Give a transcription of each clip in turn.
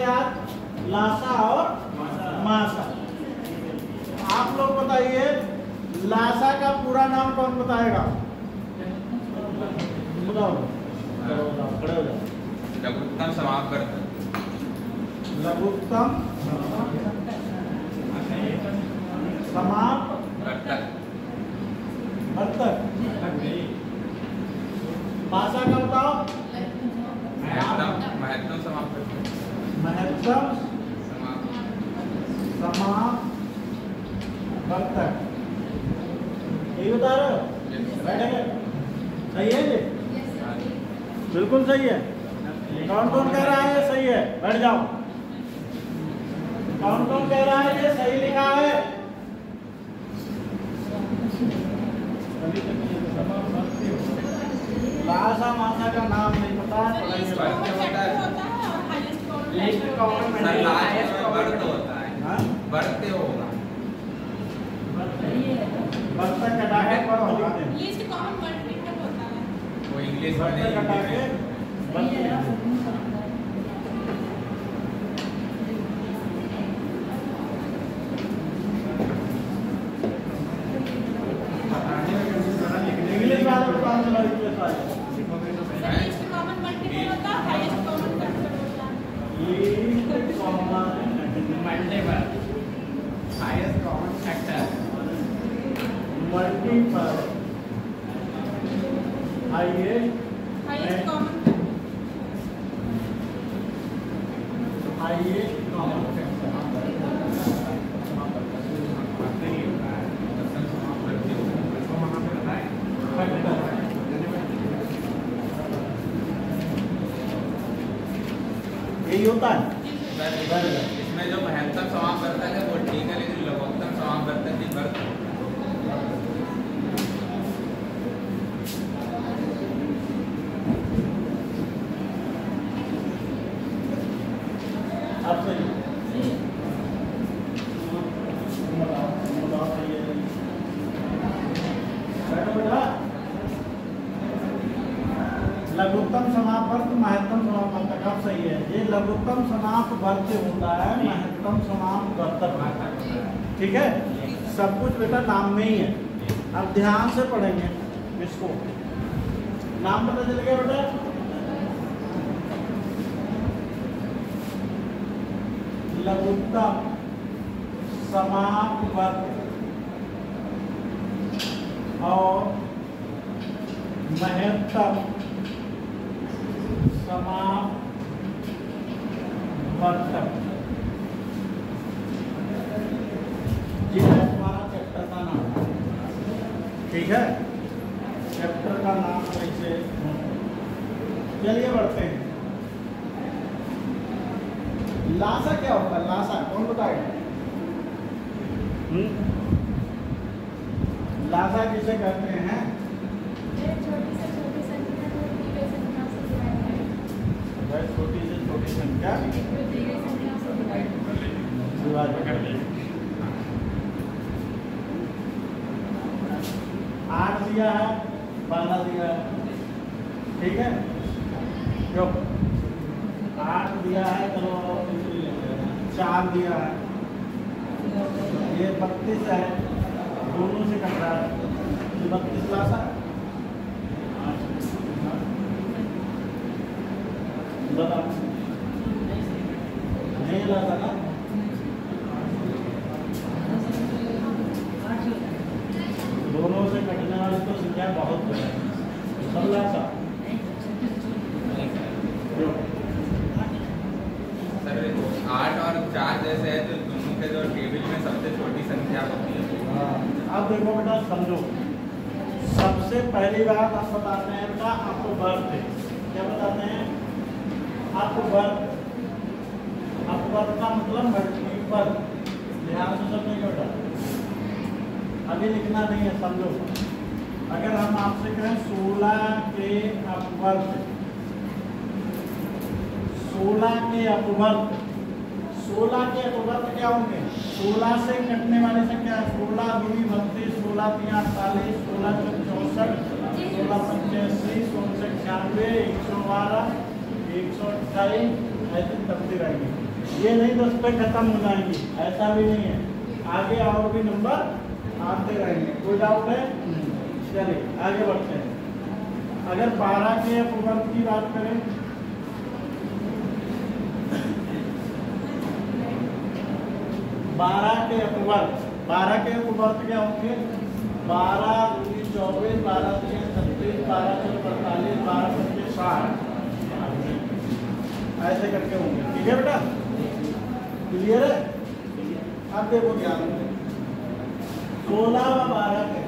याद? लासा और मासा। आप लोग बताइए लासा का पूरा नाम कौन बताएगा? बताओ, खड़े हो जाओ। लघुत्तम समापवर्तक। लघुत्तम समापवर्तक। भाषा का बताओ। महत्तम समापवर्तक। महत्तम समापवर्तक, यही बता रहे हो? बैठेंगे, सही है जी? बिल्कुल सही है। कौन कौन कह रहा है सही है? बैठ जाओ। कौन कौन कह रहा है ये सही लिखा है? लासा मासा का नाम नहीं पता, लास्ट वर्त होता है। वर्त होगा। वर्त कटा के पर होगा। लीस्ट कॉमन वर्ड होता है। वो इंग्लिश में वर्त कटा के इंग्लिश वाला बता दो। लीस्ट कॉमन मल्टीपल होता है, हाईएस्ट कॉमन फैक्टर होता है। Least common multiple, highest common factor, multiple, highest common यही होता है। इसमें जो महत्तम समापवर्तक है वो ठीक है, लेकिन लघुत्तम समापवर्तक की वर्त आप सही लघुत्तम समापवर्त महत्तम समापवर्तक आप सही है। ये लघुत्तम समापवर्त होता है, महत्तम समापवर्तक। ठीक है, सब कुछ बेटा नाम में ही है। अब ध्यान से पढ़ेंगे इसको। नाम पता चल गया बेटा? लघुत्तम समापवर्त और महत्तम समापवर्तक। ये है हमारा चैप्टर का नाम। ठीक है, चैप्टर का नाम ऐसे। चलिए बढ़ते हैं। लासा क्या होता है? लासा कौन बताएगा? लासा किसे कहते हैं? छोटी से छोटी संख्या विभाजित कर ली। 8 दिया है, 12 दिया है। ठीक है, जो 8 दिया है, चलो 4 दिया है, ये 32 है, दोनों से कट रहा है। 32 लासा बता नहीं लाता ना। दोनों से कटने वाली तो संख्या बहुत है। सब लासा सर 8 और 4 जैसे है, तो दोनों के जो टेबल में सबसे छोटी संख्या होती है। अब देखो बेटा, समझो। सबसे पहली बात आप बताते हैं बेटा, आपको वर्त क्या बताते हैं? अपवर्त। अपवर्त का मतलब मल्टीपल। ध्यान से समझिए बेटा, अभी लिखना नहीं है, समझो। अगर हम आपसे कहें 16 के अपवर्त, 16 के अपवर्त, 16 के अपवर्त क्या होंगे? 16 से कटने वाली संख्या 16 दूनी 32, 16 तिया 48, 16 चौक 64, 16 85, 16 96, 112, 128, ऐसे तबती रहेगी। ये नहीं 10 पे खत्म हो जाएंगी, ऐसा भी नहीं है, आगे और भी नंबर आते रहेंगे। कोई डाउट है? चलिए आगे बढ़ते हैं। अगर 12 के अपवर्त की बात करें, 12 के अपवर्त, 12 के अपवर्त क्या होंगे? 12 दूनी 24, 12 तीन 36, 12 चौक 45, 12 पंचे 60, ऐसे करके होंगे। ठीक है बेटा, क्लियर है? अब देखो क्या 16 व 12 के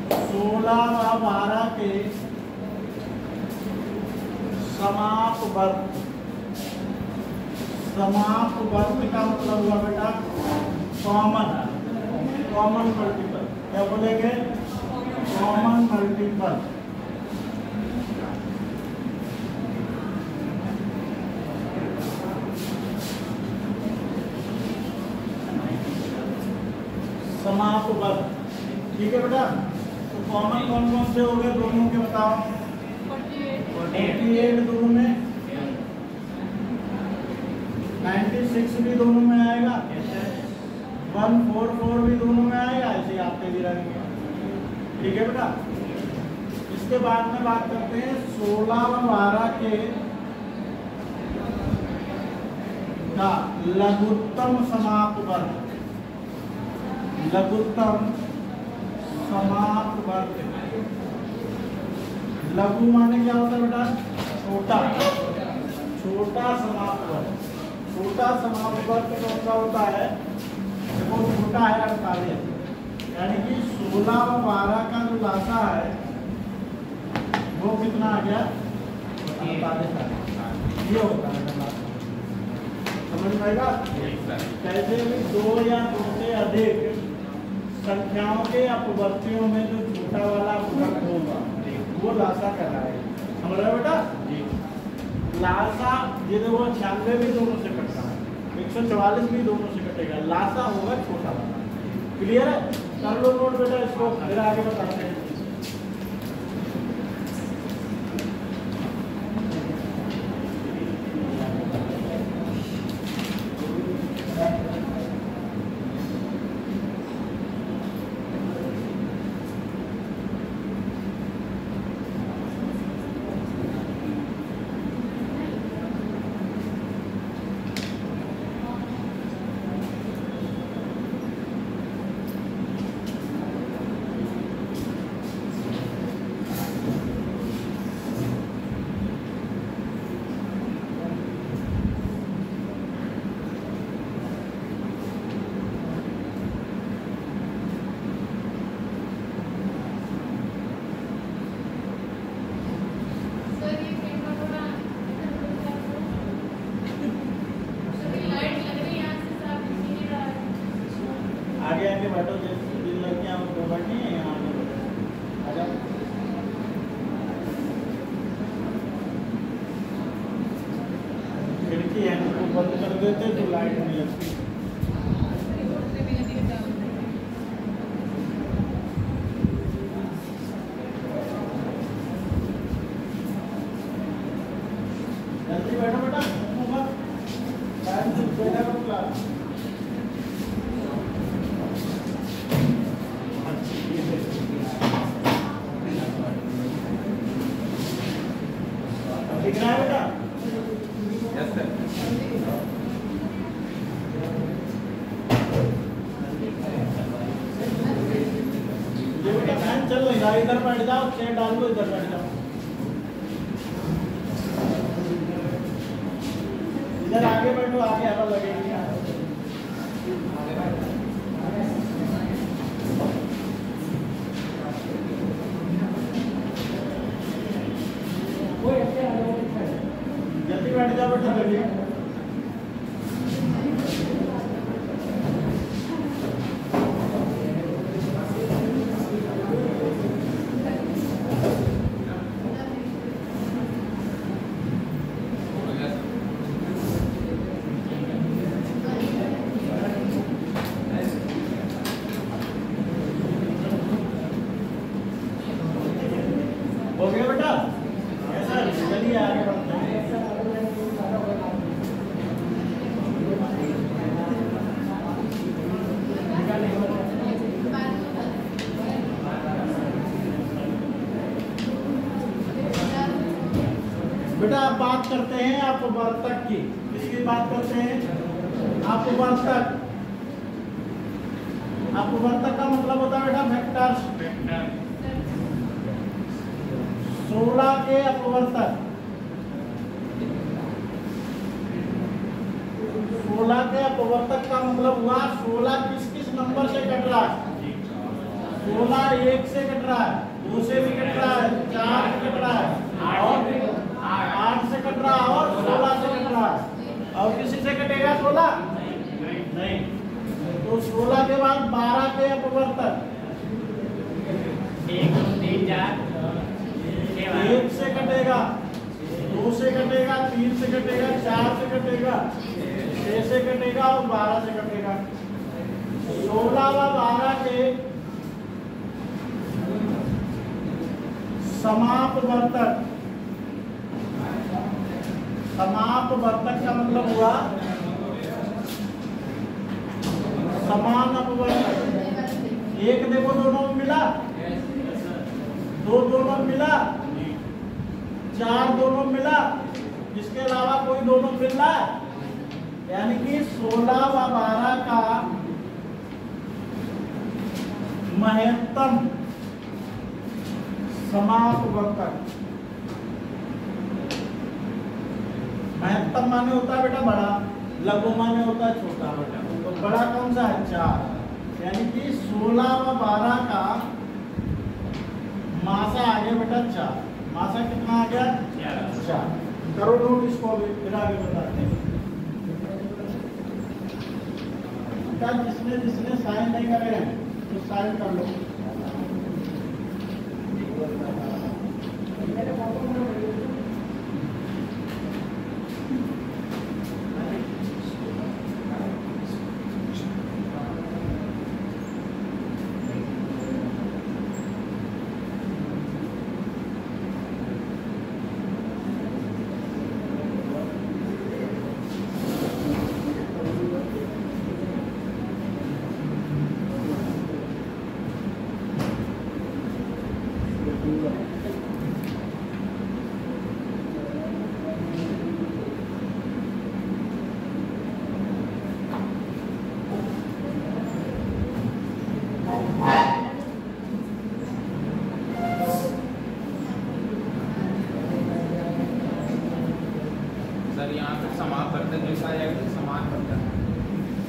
16 व 12 के समाप वर्ग, समाप वर्ग का मतलब हुआ बेटा कॉमन, कॉमन मल्टीपल। क्या बोलेंगे? Common multiple. समाप वर्ग, ठीक है बेटा। तो कॉमन कौन कौन से हो गए दोनों के बताओ? 48 दोनों में, 96 भी दोनों में आएगा, 144 भी दोनों में आएगा, ऐसे आते भी रहेंगे। ठीक है बेटा। इसके बाद में बात करते हैं 16 व 12 के का लघुत्तम समाप वर्ग। लघुत्तम समाप वर्ग, लघु माने क्या होता है बेटा? छोटा, छोटा समाप वर्ग। छोटा समाप वर्ग कौन सा होता है? देखो छोटा है 48, यानी कि 16 व 12 का जो लासा है वो कितना आ गया? 48। ये होता है लासा, समझ में आएगा? कैसे भी 2 या 2 से अधिक संख्याओं के अपवर्तियों में जो छोटा वाला गुणक होगा वो लासा कहलाएगा। समझ रहे हो बेटा? लासा ये देखो 96 भी दोनों से कटता है, 144 भी दोनों से कटेगा, लासा होगा छोटा वाला। क्लियर है? कर लो नोट बेटा इसको, फिर आगे बताते हैं। आगे आगे बैठो, जैसे जिन लड़कियां बैठी हैं यहाँ आगे बैठो, आ जाओ। खिड़की है उसको बंद कर देते तो लाइट नहीं लगती। जल्दी बैठो बेटा, टाइम से बैठा करो क्लास। दिख रहा है बेटा? Yes sir. ये बेटा फैन चल रही है, इधर बैठ जाओ, चेयर डाल दो, इधर बैठ जाओ। इधर आगे बैठो, आगे हवा लगेगी। जल्दी बैठ जाओ बेटा, जल्दी। हो गया बेटा? ऐसा चलिए आगे बढ़ते हैं। बात करते हैं अपवर्तक की। किसकी बात करते हैं? अपवर्तक। अपवर्तक का मतलब होता है बेटा वेक्टर्स। 16 के अपवर्तक, 16 के अपवर्तक का मतलब हुआ 16 किस किस नंबर से कट रहा है? 16 1 से कट रहा है, 2 से भी कट रहा है, 4 से कट रहा है और 8 से कट रहा है और 16 से कट रहा है। और किसी से कटेगा 16? नहीं। तो 16 के बाद 12 के अपवर्तक 1 2 3 4 1 से कटेगा, 2 से कटेगा, 3 से कटेगा, 4 से कटेगा, 6 से कटेगा और 12 से कटेगा। 16 व 12 के समापवर्तक। समापवर्तक का मतलब हुआ समान अपवर्तक। एक देखो दोनों में मिला, 2 दोनों में मिला, 4 दोनों में मिला, इसके अलावा कोई दोनों मिल रहा है, यानी कि 16 व 12 का महत्तम समापवर्तक। महत्तम माने होता है बेटा बड़ा, लघु माने होता है छोटा। तो बड़ा कौन सा है? 4, यानी कि 16 व 12 का मासा आ गया बेटा 4। मासा कितना आ गया? 4। करो नोट इसको भी, फिर आगे बताते हैं। जिसने जिसने साइन नहीं करे हैं तो साइन कर लो। सर यहाँ पे समापवर्तक लिखा जाएगा कि समापवर्तक?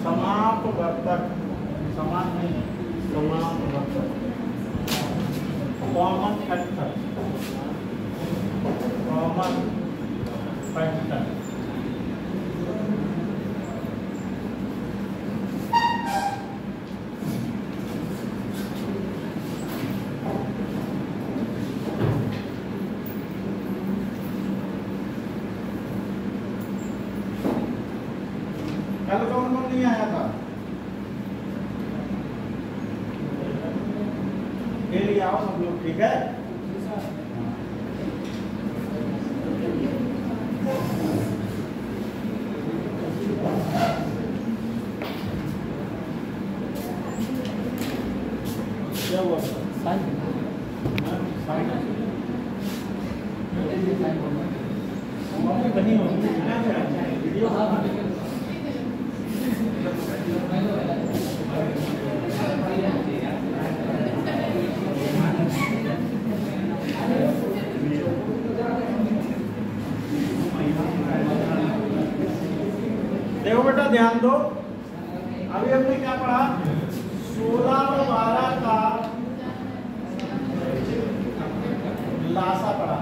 समापवर्तक, समान नहीं, समापवर्तक। Common factor, common factor. कल कौन कौन नहीं आया था? के लिए आओ सब लोग, ठीक है? क्या हुआ? बनी होगी वीडियो। देखो बेटा ध्यान दो, अभी हमने क्या पढ़ा? 16 और 12 का लासा पढ़ा,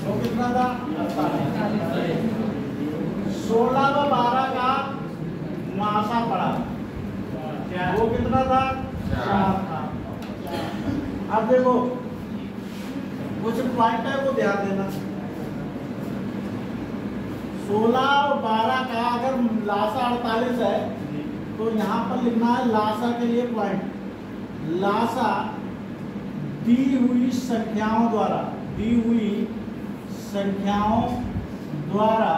वो कितना था? 48। 16 व 12 का मासा पढ़ा, वो कितना था? 4 था। अब देखो कुछ पॉइंट है वो ध्यान देना। 16 और 12 का अगर लासा 48 है तो यहाँ पर लिखना है लासा के लिए पॉइंट। लासा दी हुई संख्याओं द्वारा, दी हुई संख्याओं द्वारा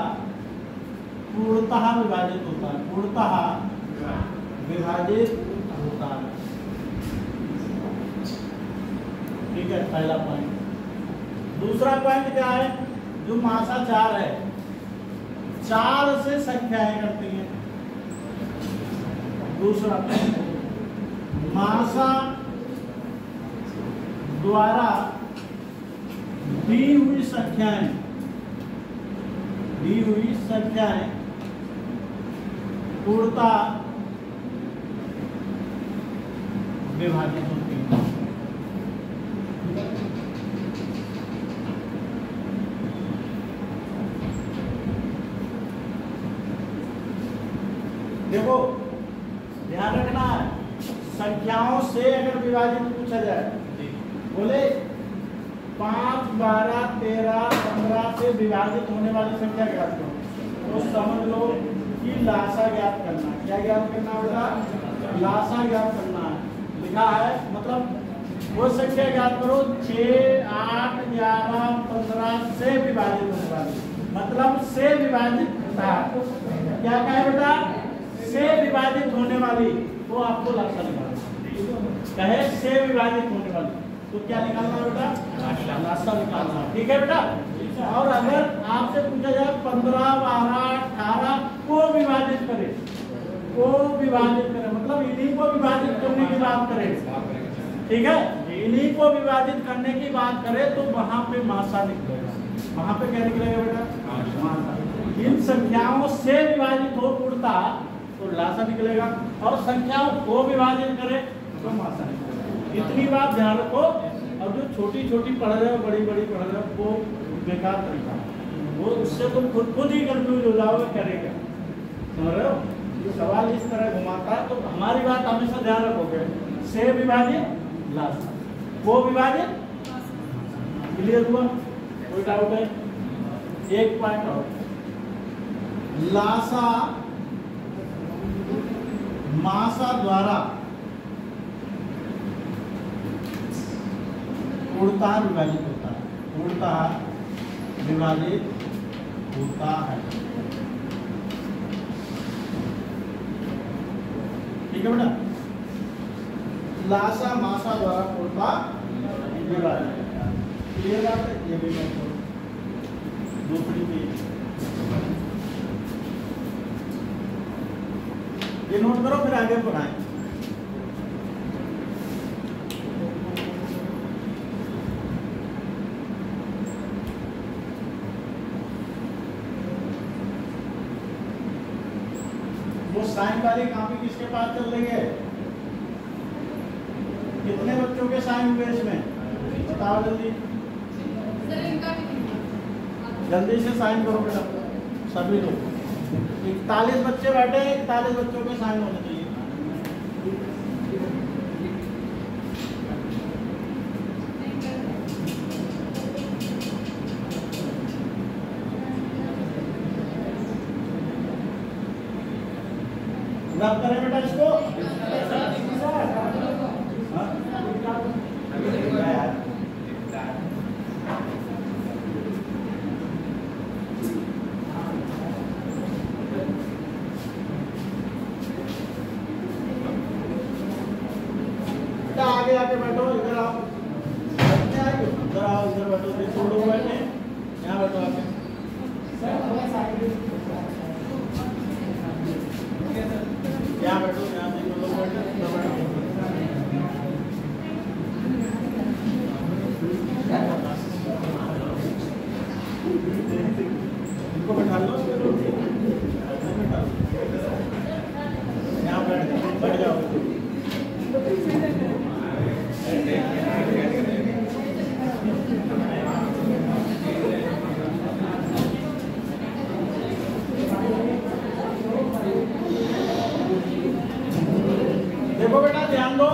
पूर्णतः विभाजित होता है, पूर्णतः विभाजित होता है। ठीक है, पहला पॉइंट। दूसरा पॉइंट क्या है? जो मासा 4 है, 4 से संख्याएं करती हैं। दूसरा, मासा द्वारा दी हुई संख्याएं पूर्णता विभाजित होती हैं। देखो ध्यान रखना है, संख्याओं से अगर विभाजित पूछा जाए, बोले 5, 12, 13, 15 से विभाजित होने वाली संख्या ज्ञात करो, तो समझ लो कि लासा ज्ञात करना है। क्या ज्ञात करना होगा? लासा ज्ञात करना है। लिखा है मतलब वो संख्या ज्ञात करो 6, 8, 11, 15 से विभाजित होने वाली, मतलब से विभाजित था। क्या कहे बेटा? से विभाजित होने वाली, वो आपको लासा निकालना कहे से विभाजित होने वाली, तो क्या निकालना है बेटा? लासा निकालना। ठीक है बेटा। और अगर आपसे पूछा जाए 15, 12, 18 को विभाजित करे, मतलब इन्हीं को विभाजित करने की बात करें, ठीक है, इन्हीं को विभाजित करने की बात करें, तो वहां पे मासा निकलेगा। वहां पे क्या निकलेगा बेटा? मासा। इन संख्याओं से विभाजित हो पूर्णता तो लासा निकलेगा, और संख्याओं को विभाजित करे तो मासा निकलेगा। इतनी बात ध्यान रखो। और जो छोटी छोटी पढ़ रहे हो, बड़ी बड़ी पढ़ रहे हो, वो बेकार तरीका, वो उससे तुम खुद ही कंफ्यूज हो जाओगे, करेगा। समझ रहे हो? ये सवाल इस तरह घुमाता है, तो हमारी बात हमेशा ध्यान रखोगे, से विभाजित लासा, को विभाजित। क्लियर हुआ? कोई डाउट है? एक पॉइंट और, लासा मासा द्वारा पूर्णतः विभाजित होता है, पूर्णतः विभाजित होता है। ठीक है बेटा? लासा मासा द्वारा पूर्णतः विभाजित। क्लियर बात है? ये भी मैं दूसरी चीज ये नोट करो, फिर आगे पढ़ाएं। वो साइन वाली कॉपी किसके पास चल रही है? कितने बच्चों के साइन हुए इसमें? बताओ जल्दी, जल्दी से साइन करो बेटा सभी लोग। 41 बच्चे बैठे हैं, 41 बच्चों के साइन होने चाहिए। रब करें बेटा इसको। आगे आके बैठो, इधर आओ, इधर आओ, इधर बैठो, दो लोग बैठे, यहाँ बैठो आके। यहाँ बैठो, यहाँ से दो लोग बैठे, इधर बैठो। इनको बैठा लो, यहाँ बैठ जाओ। देखो बेटा ध्यान दो,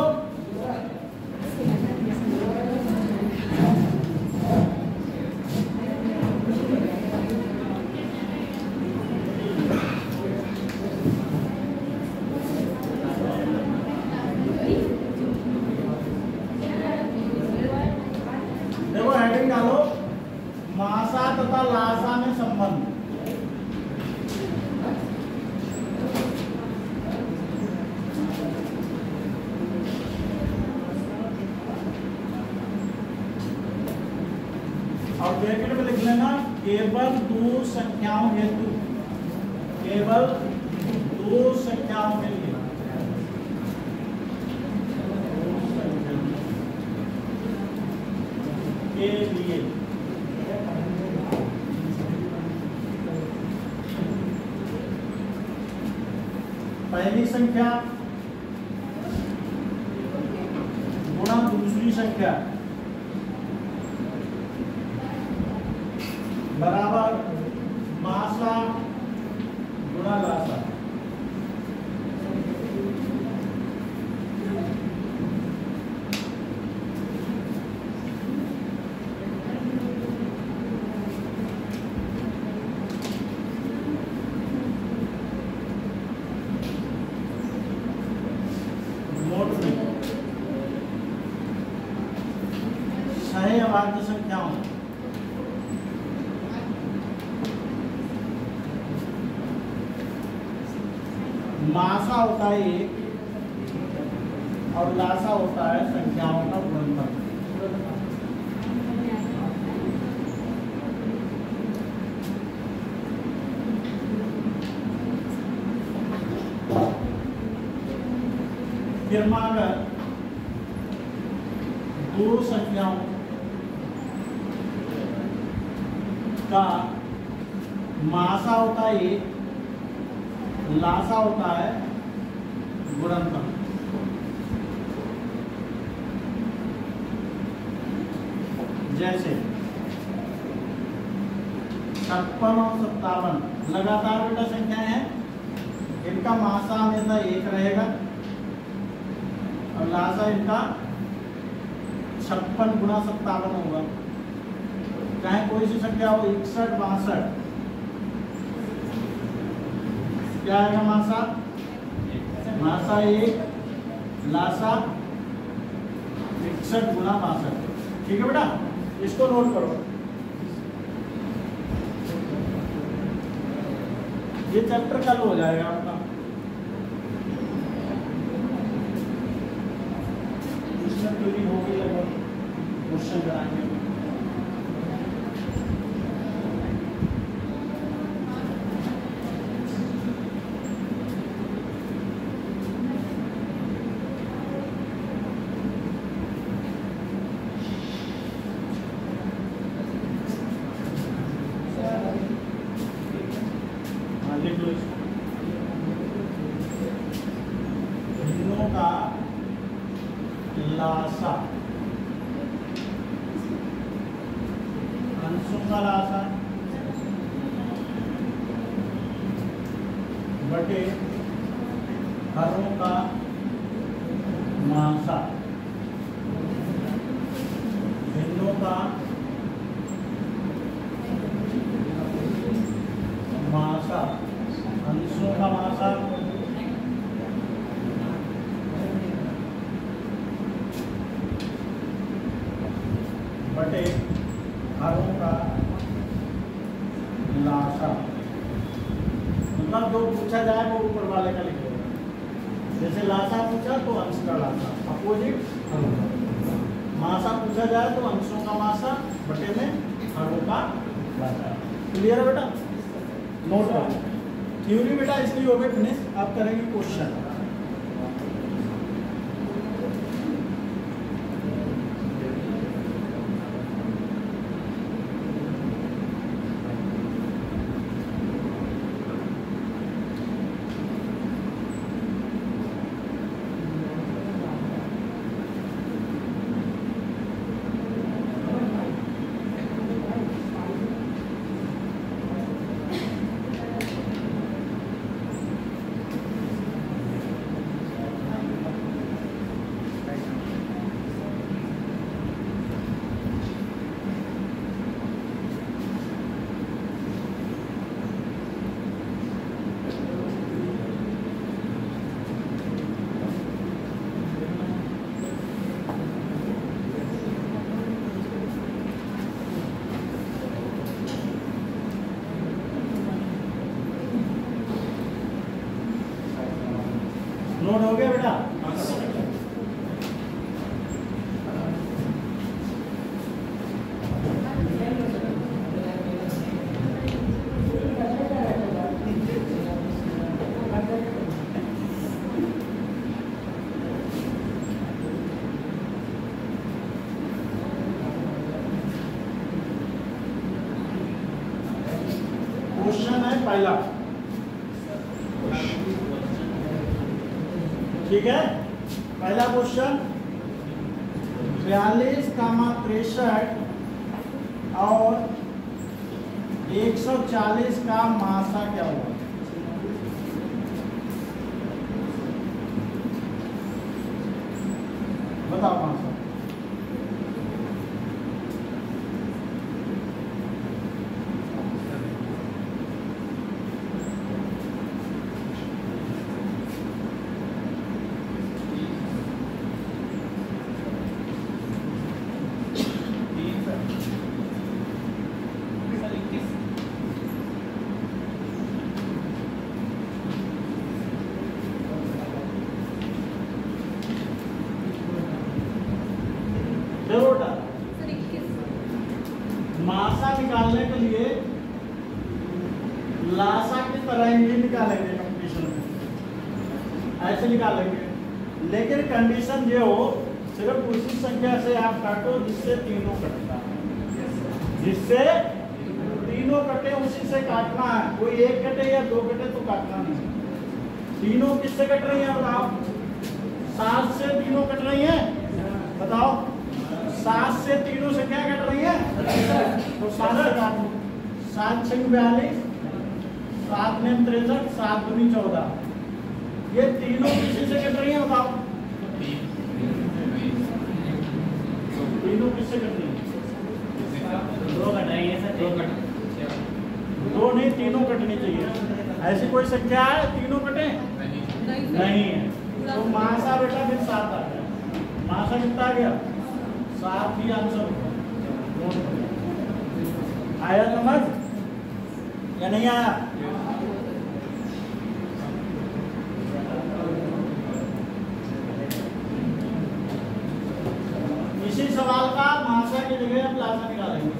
देखो हेडिंग डालो, मासा तथा लासा में संबंध। और ब्रैकेट में लिख लेना केवल दो संख्याओं हेतु, केवल दो संख्याओं के लिए, के लिए पहली संख्या गुणा दूसरी संख्या बराबर मासा गुणा लासा। नोट में सही अभाज्य संख्याओं मासा होता है एक और लासा होता है संख्याओं का गुणनफल। फिर अगर दो संख्याओं का मासा होता है एक, लासा होता है गुणनफल। जैसे 56 और 57 लगातार बेटा संख्याएं हैं, इनका मासा हमेशा एक रहेगा और लासा इनका 56 गुणा 57 होगा। चाहे कोई सी संख्या हो 61 62, क्या आएगा मासा? मासा एक, लासा 61 गुणा 62। ठीक है बेटा, इसको नोट करो। ये चैप्टर कल हो जाएगा आपका। इसमें पूरी होगी लगभग, क्वेश्चन कराएंगे। भिन्नों का लासा, अंशों का लासा बटे हरों का मासा, भिन्नों का मासा, अंशों का मासा बटे हरों का लासा। मतलब जो पूछा जाए वो ऊपर वाले का लिखो। जैसे लासा पूछा तो अंश का लासा, अपोजिट हरों का। मासा पूछा जाए तो अंशों का मासा बटे में हरों का लासा। क्लियर है बेटा? नोट करो। थ्योरी बेटा इसलिए हो गई फिनिश, आप करेंगे क्वेश्चन। नोट हो गया बेटा? पहला, ठीक है। पहला क्वेश्चन 42,63 और 140 का मासा क्या होगा? बताओ मासा। मासा निकालने के लिए लासा की तरह ही निकालेंगे कंपटीशन में, ऐसे निकालेंगे, लेकिन कंडीशन ये हो सिर्फ उसी संख्या से आप काटो जिससे तीनों कटता है, जिससे तीनों कटे उसी से काटना है। कोई एक कटे या दो कटे तो काटना नहीं। तीनों किससे कट रही है बताओ? 7 से तीनों कट रही है, बताओ 7 से तीनों से क्या कट रही है? तो 7 से काट लो। 7 6 42, 7 9 63, 7 2 14। ये तीनों किसी से कट रही है बताओ? तीनों किससे कट रही है? दो कट रही है सर, दो नहीं, तीनों कटनी चाहिए। ऐसी कोई संख्या है तीनों कटे? नहीं है। तो मासा बेटा फिर 7 आ गया। मासा कितना आ गया? 7 ही आंसर होगा। आया समझ या नहीं आया? इसी सवाल का मासा की जगह हम लासा निकालेंगे।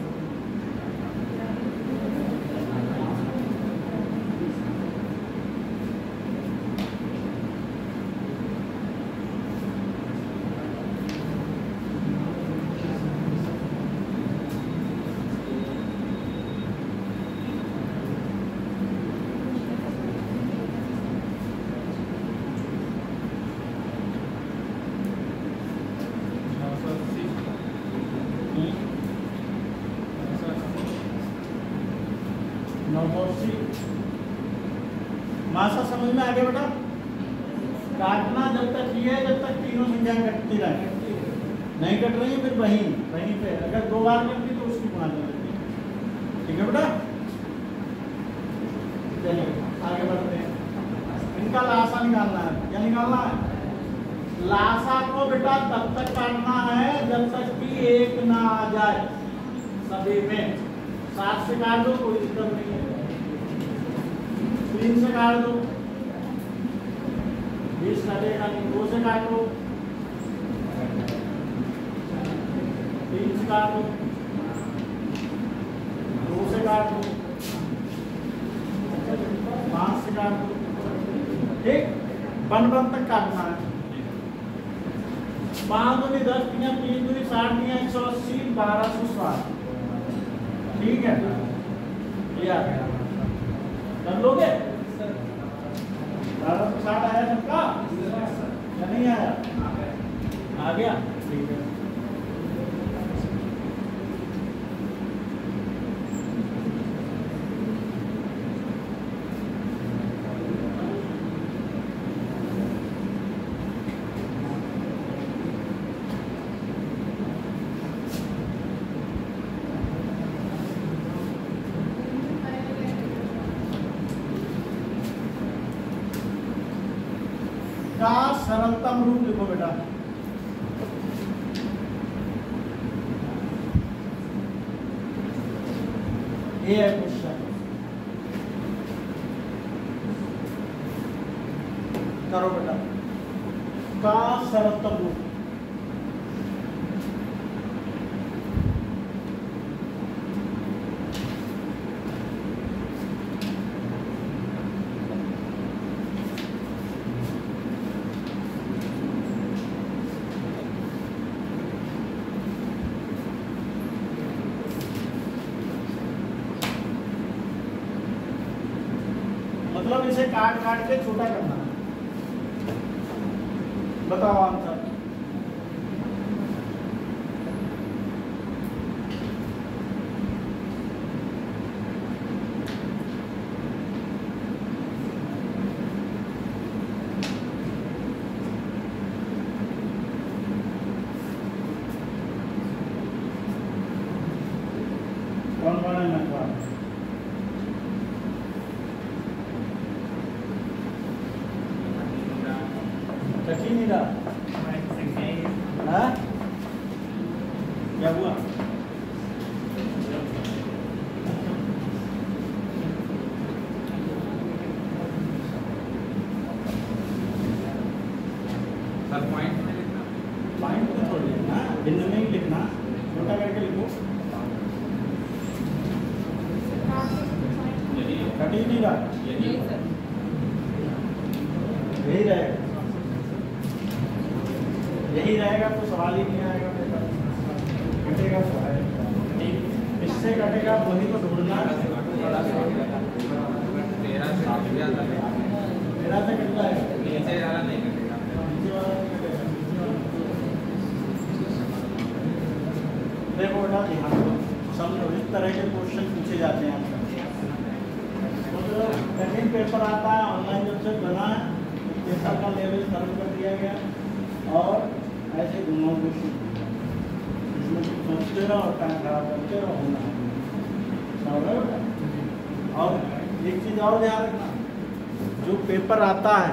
मासा समझ में आ गया बेटा? काटना जब तक किए जब तक तीनों संख्या कटती रहे, नहीं कट रही है फिर वहीं पे, अगर 2 बार कटती तो उसकी गुणा कर देती। ठीक है बेटा, चलिए आगे बढ़ते हैं। इनका लासा निकालना है। क्या निकालना है? लासा को बेटा तब तक काटना है जब तक कि 1 ना आ जाए सभी में। 7 से काट दो, कोई दिक्कत नहीं है। 3 से काट दो, 20 कटेगा नहीं। 2 से काटो, 3 से काट दो, 2 से काट दो, 5 से काट दो। ठीक, बन तक काटना है। 5 दूनी 10, 3 दूनी 60, 180, 1260। ठीक है, ये आ गया। कर लोगे? 1260 आया सबका या नहीं आया? आ गया। ठीक है, का सरलतम रूप लिखो बेटा। ये है क्वेश्चन, करो बेटा। का सरलतम रूप मतलब इसे काट काट के छोटा करना है। बताओ आंसर। कौन कौन है मैथवाला? कठिन नहीं रहा। हाँ? क्या हुआ? सर पॉइंट में लिखना। पॉइंट में थोड़ी लिखना, भिन्न में ही लिखना, छोटा करके लिखो। कठिन नहीं रहा, नहीं सर। यही रहेगा, यही रहेगा तो सवाल ही नहीं आएगा बेटा। कटेगा तो आएगा, इससे कटेगा वही तो ढूंढना। 13 से काट दिया था। मेरा से कटता है, नीचे वाला नहीं कटेगा। नीचे वाला नहीं कटेगा, नीचे वाला। देखो बेटा ध्यान दो, समझो इस तरह के क्वेश्चन पूछे जाते हैं आपका। तो कठिन पेपर आता है, ऑनलाइन जब से बना है, पेपर का लेवल खत्म कर दिया गया और ऐसे दोनों क्वेश्चन इसमें सोचते रहो और टाइम खराब करते रहो, होना है। समझ रहे हो बेटा? और एक चीज़ और ध्यान रखना, जो पेपर आता है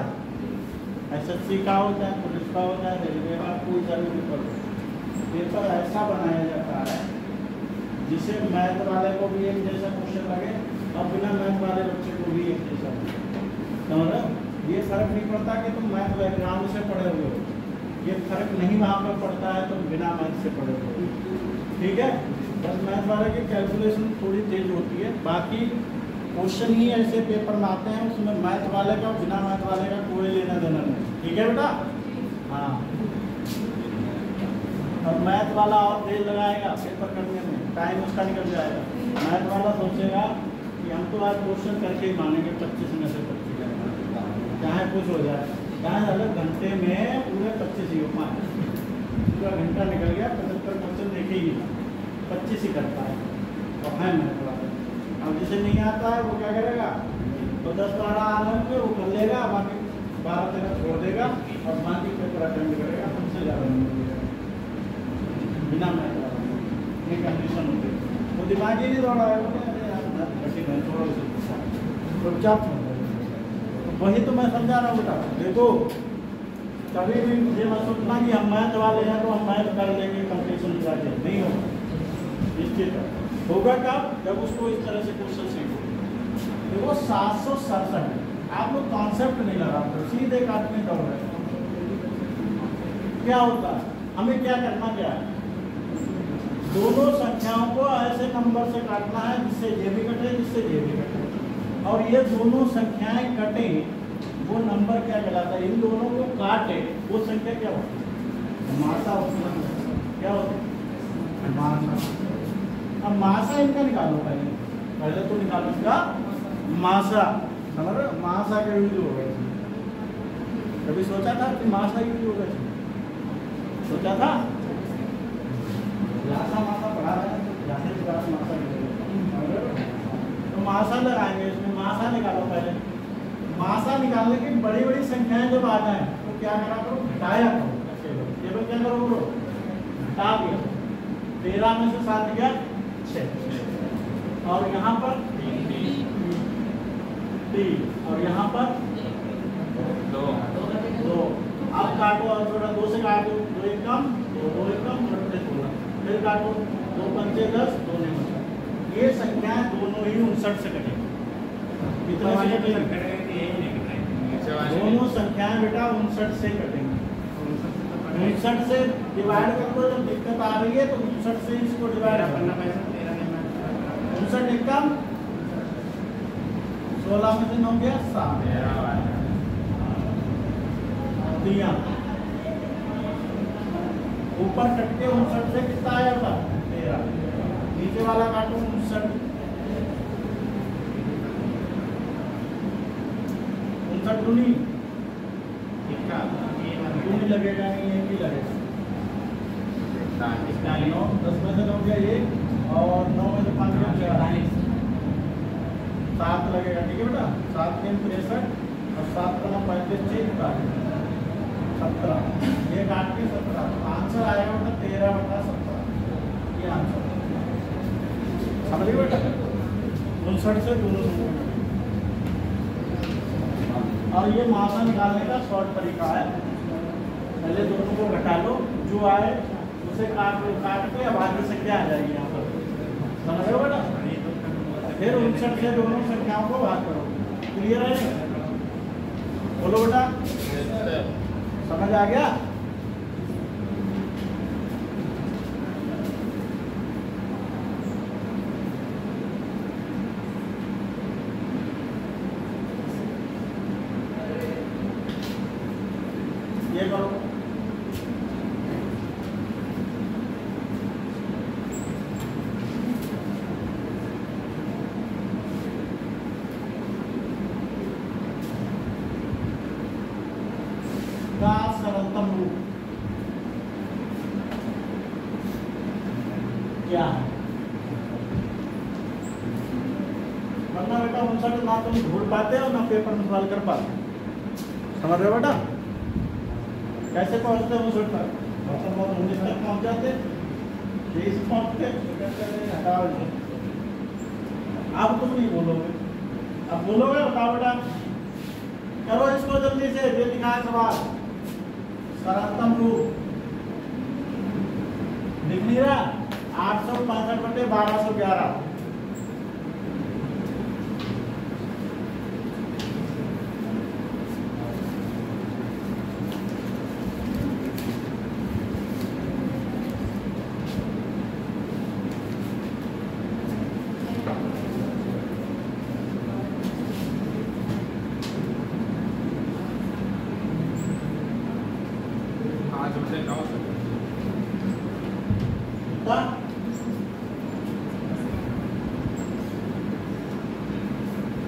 एसएससी का होता है, पुलिस का होता है, रेलवे का, कोई सा भी पेपर हो, पेपर ऐसा बनाया जाता है जिसे मैथ वाले को भी एक जैसा क्वेश्चन लगे और बिना मैथ वाले बच्चे को भी एक जैसा लगे। समझ रहे हो? ये फर्क नहीं पड़ता कि तुम मैथ बैकग्राउंड से पढ़े हुए हो, ये फर्क नहीं वहाँ पर पड़ता है तुम बिना मैथ से पढ़े हुए हो। ठीक है? बस मैथ वाले की कैलकुलेशन थोड़ी तेज होती है, बाकी क्वेश्चन ही ऐसे पेपर में आते हैं उसमें मैथ वाले का और बिना मैथ वाले का कोई लेना देना नहीं। ठीक है बेटा? हाँ। और मैथ वाला और देर लगाएगा पेपर करने में, टाइम उसका निकल जाएगा। मैथ वाला सोचेगा कि हम तो आज क्वेश्चन करके ही मानेंगे 25 में से 25, चाहे कुछ हो जाए, चाहे अलग घंटे में पूरे 25 ही हो पाए, पूरा घंटा निकल गया 75 क्वेश्चन देखे ही नहीं, 25 ही करता है। और है मैथ वाला, अब जिसे नहीं आता है वो क्या करेगा, तो 10-12 आने में वो कर लेगा, बाकी 12-13 छोड़ देगा और बाकी पेपर अटेंड करेगा, तुमसे ज़्यादा नहीं मिलेगा बिना मैथ वाला। ये कंडीशन होती है, वो दिमाग ही नहीं दौड़ा है, कठिन है थोड़ा चुपचाप। वही तो मैं समझा रहा हूँ बेटा। देखो कभी भी मुझे मत सोचना कि हम मैथ वाले हैं तो हम मैथ कर लेंगे कंपटीशन में जाके, नहीं होगा। निश्चित होगा कब, जब उसको इस तरह से क्वेश्चन सीखो। देखो 767 आप लोग कॉन्सेप्ट नहीं लगाते, सीधे काटने दौड़ रहे हैं। क्या होता है, हमें क्या करना, क्या है, दोनों संख्याओं को ऐसे नंबर से काटना है जिससे ये भी कटे, जिससे ये भी कटे, और ये दोनों संख्याएं कटे, वो नंबर क्या कहलाता है, इन दोनों को काटे वो संख्या क्या होती है, मासा होती है। क्या होती है, मासा। अब मासा इनका निकालो, पहले तो निकालो इसका मासा। समझ रहे हो? मासा का यूज होगा, कभी सोचा था कि मासा यूज होगा? सोचा था? मासा पढ़ा है तो मासा लगाएंगे इसमें, मासा निकालो पहले। मासा निकालने की बड़ी बड़ी संख्याएं जब आ जाए तो क्या करा करो, घटाया करो। ये लोग क्या करो, घटा दिया, 13 में से 7 गया 6, और यहाँ पर 3, और यहाँ पर 2। अब काटो, और थोड़ा 2 से काटो, 2 एक कम, 2 एक कम, 16, फिर काटो, 2 पंचे 10, 2 ने बचा। ये संख्याएं दोनों ही 59 से कटेंगी। कितने से कटेंगे? दोनों संख्याएं बेटा 59 से कटेंगी। 59 से डिवाइड कर दो, जब दिक्कत आ रही है तो 59 से इसको डिवाइड करना। 59 एक कम, 16 में से 9 गया 7, दिया ऊपर कट के 59 से कितना आया था, 13। नीचे वाला काटो 59, 59 दूनी दूनी लगेगा नहीं, एक ही लगेगा। 9 10 में से 9 गया ये, और 9 में से 5 गया 7 लगेगा। ठीक है बेटा, 7 3 63 और 7 का 35 6 17, ये काट के 17 आंसर आएगा बेटा 13/17। ये आंसर समझ गए बेटा। 59 से दोनों और ये मासा निकालने का शॉर्ट तरीका है। पहले दोनों को घटा लो, जो आए उसे काट के अब आगे से क्या आ जाएगी यहाँ पर, समझ रहे हो बेटा। फिर 59 से दोनों संख्याओं को भाग करो। क्लियर है? बोलो बेटा, समझ आ गया? ये करो। का सरलतम रूप क्या है? वरना बेटा 59 ना तुम ढूंढ पाते हो ना पेपर में सवाल कर पाते। समझ रहे हो बेटा? कैसे पहुंचते हो 59 तक? 19 तक पहुंच जाते, 23 पहुंचते। अब तुम नहीं बोलोगे, अब बोलोगे? बताओ बेटा, करो इसको जल्दी से। ये लिखा है सवाल, सरलतम रूप दिख नहीं रहा? 865/1211। कितना?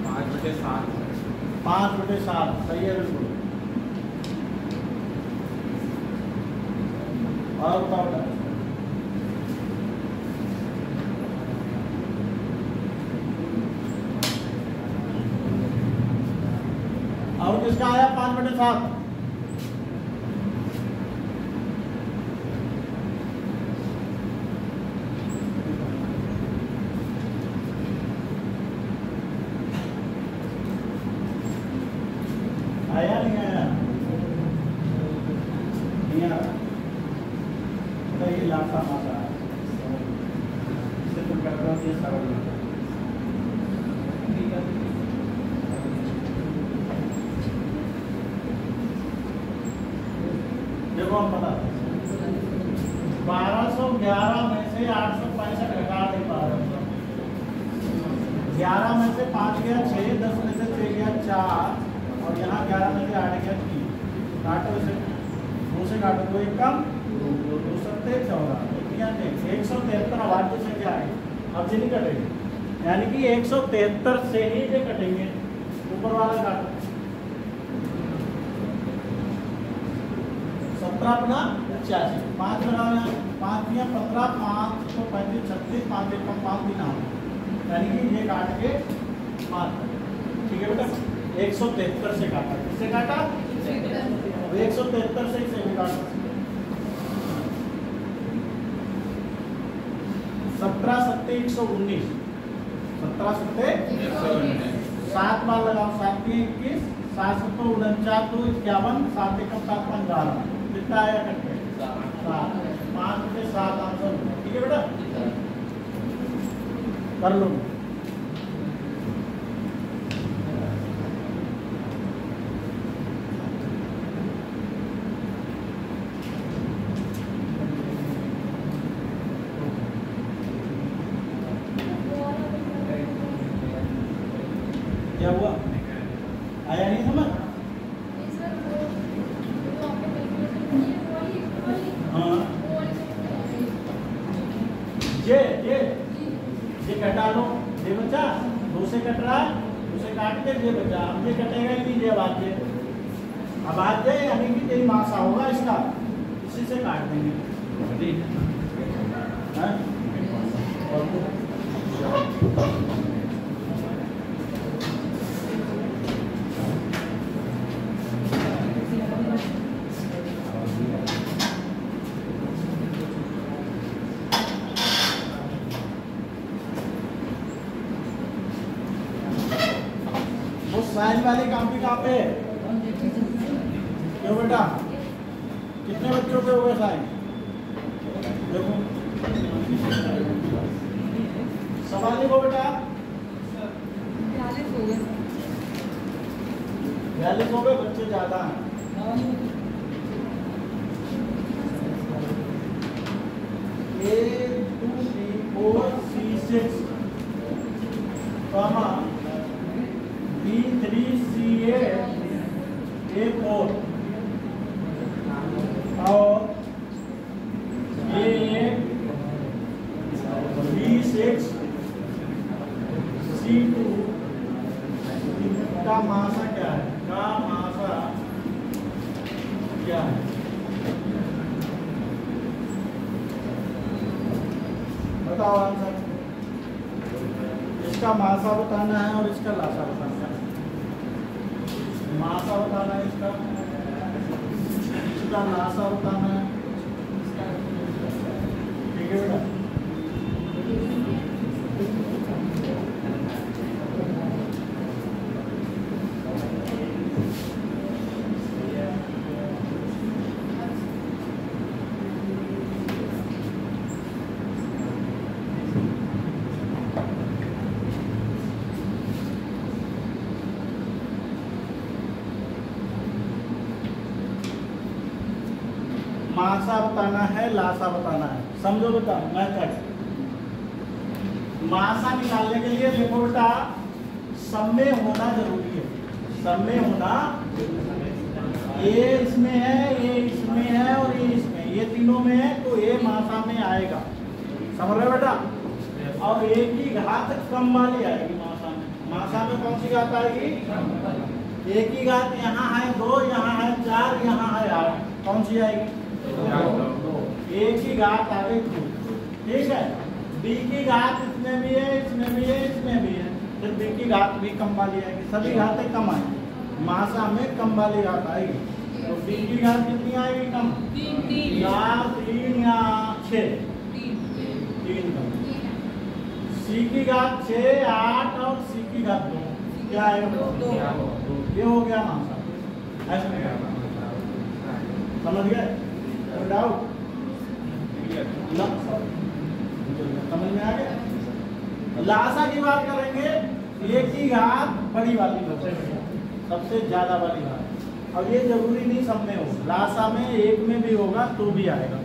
5/7। 5/7 सही है बिल्कुल। और बताओ बेटा, और किसका आया 5/7? आया नहीं आया? नहीं आया तो ये लाता माता है, इससे तुम करते हो ये सरल है। देखो हम बता 1211 में से 865 घटा दे पा रहे हैं। 11 में से 5 गया 6, 10 में से 6 गया 4, और यहाँ 11 में से 8 गया 3। काटो इसे, 2 से काटो, 2 1 कम 2 7 14, 173 अभाज्य संख्या है। अब ये नहीं कटेगी, यानी कि 173 से ही ये कटेंगे। ऊपर वाला काटो, 17/85, 5 लगाना, 5 दिया 15, 5 तो 35 36, 5 1 कम 5 भी ना हो, यानी कि ये काट के 5। ठीक है बेटा, 173 से काटा। किससे काटा? 173 से इसे भी काटा। 17 7 119, 17 7 119। 7 बार लगाओ, 7 3 21, 7 7 49 2 51, 7 1 7 5 12। कितना आया करके? 7। 5 से 7 आंसर। ठीक है बेटा, कर लो। क्या हुआ? आया नहीं समझ? हाँ, ये घटा लो। ये बच्चा 2 से कट रहा है, 2 से काट के ये बचा, अब ये कटेगा ही नहीं, ये भाज्य, अब भाज्य यानी कि यही मासा होगा इसका, इसी से काट देंगे। हाँ? वो साइन वाली कॉपी कहाँ पे है? क्यों बेटा, कितने बच्चों पे हो गए साइन? देखो सवाल लिखो बेटा। 42 हो गए, बच्चे ज्यादा हैं। A2B4C6 B3CA4 और B6C2 का मासा क्या है? का मासा क्या है? बताओ आंसर। इसका मासा बताना है और इसका लासा बताना है। मासा बताना है इसका लासा बताना है। ठीक है बेटा। मासा बताना है, लासा बताना है, समझो बेटा। मेथड मासा निकालने के लिए देखो बेटा, सब में होना जरूरी है। सब में होना, ये इसमें है, ये इसमें है और ये इसमें, ये तीनों में है तो ये मासा में आएगा। समझ रहे हो बेटा? और एक ही घात कम वाली आएगी मासा में। मासा में कौन सी घात आएगी? एक ही घात, यहाँ है 2, यहाँ है 4, यहाँ है 8, कौन सी आएगी? एक ही घात आ गई 2। ठीक है। बी की घात इसमें भी है, इसमें भी है, इसमें भी है, फिर बी की घात भी कम वाली आएगी। सभी घातें कम आएगी, मासा में कम वाली घात आएगी। तो बी की घात कितनी आएगी? कम, 4, 3 या 6, 3 कम। सी की घात 6, 8 और सी की घात 2, क्या आएगा? 2। ये हो गया मासा। ऐसे नहीं समझ गए? डाउट समझ में आ गया? लासा की बात करेंगे, एक ही घात बड़ी वाली सबसे ज्यादा वाली घात। अब ये जरूरी नहीं सब में हो, लासा में एक में भी होगा तो भी आएगा।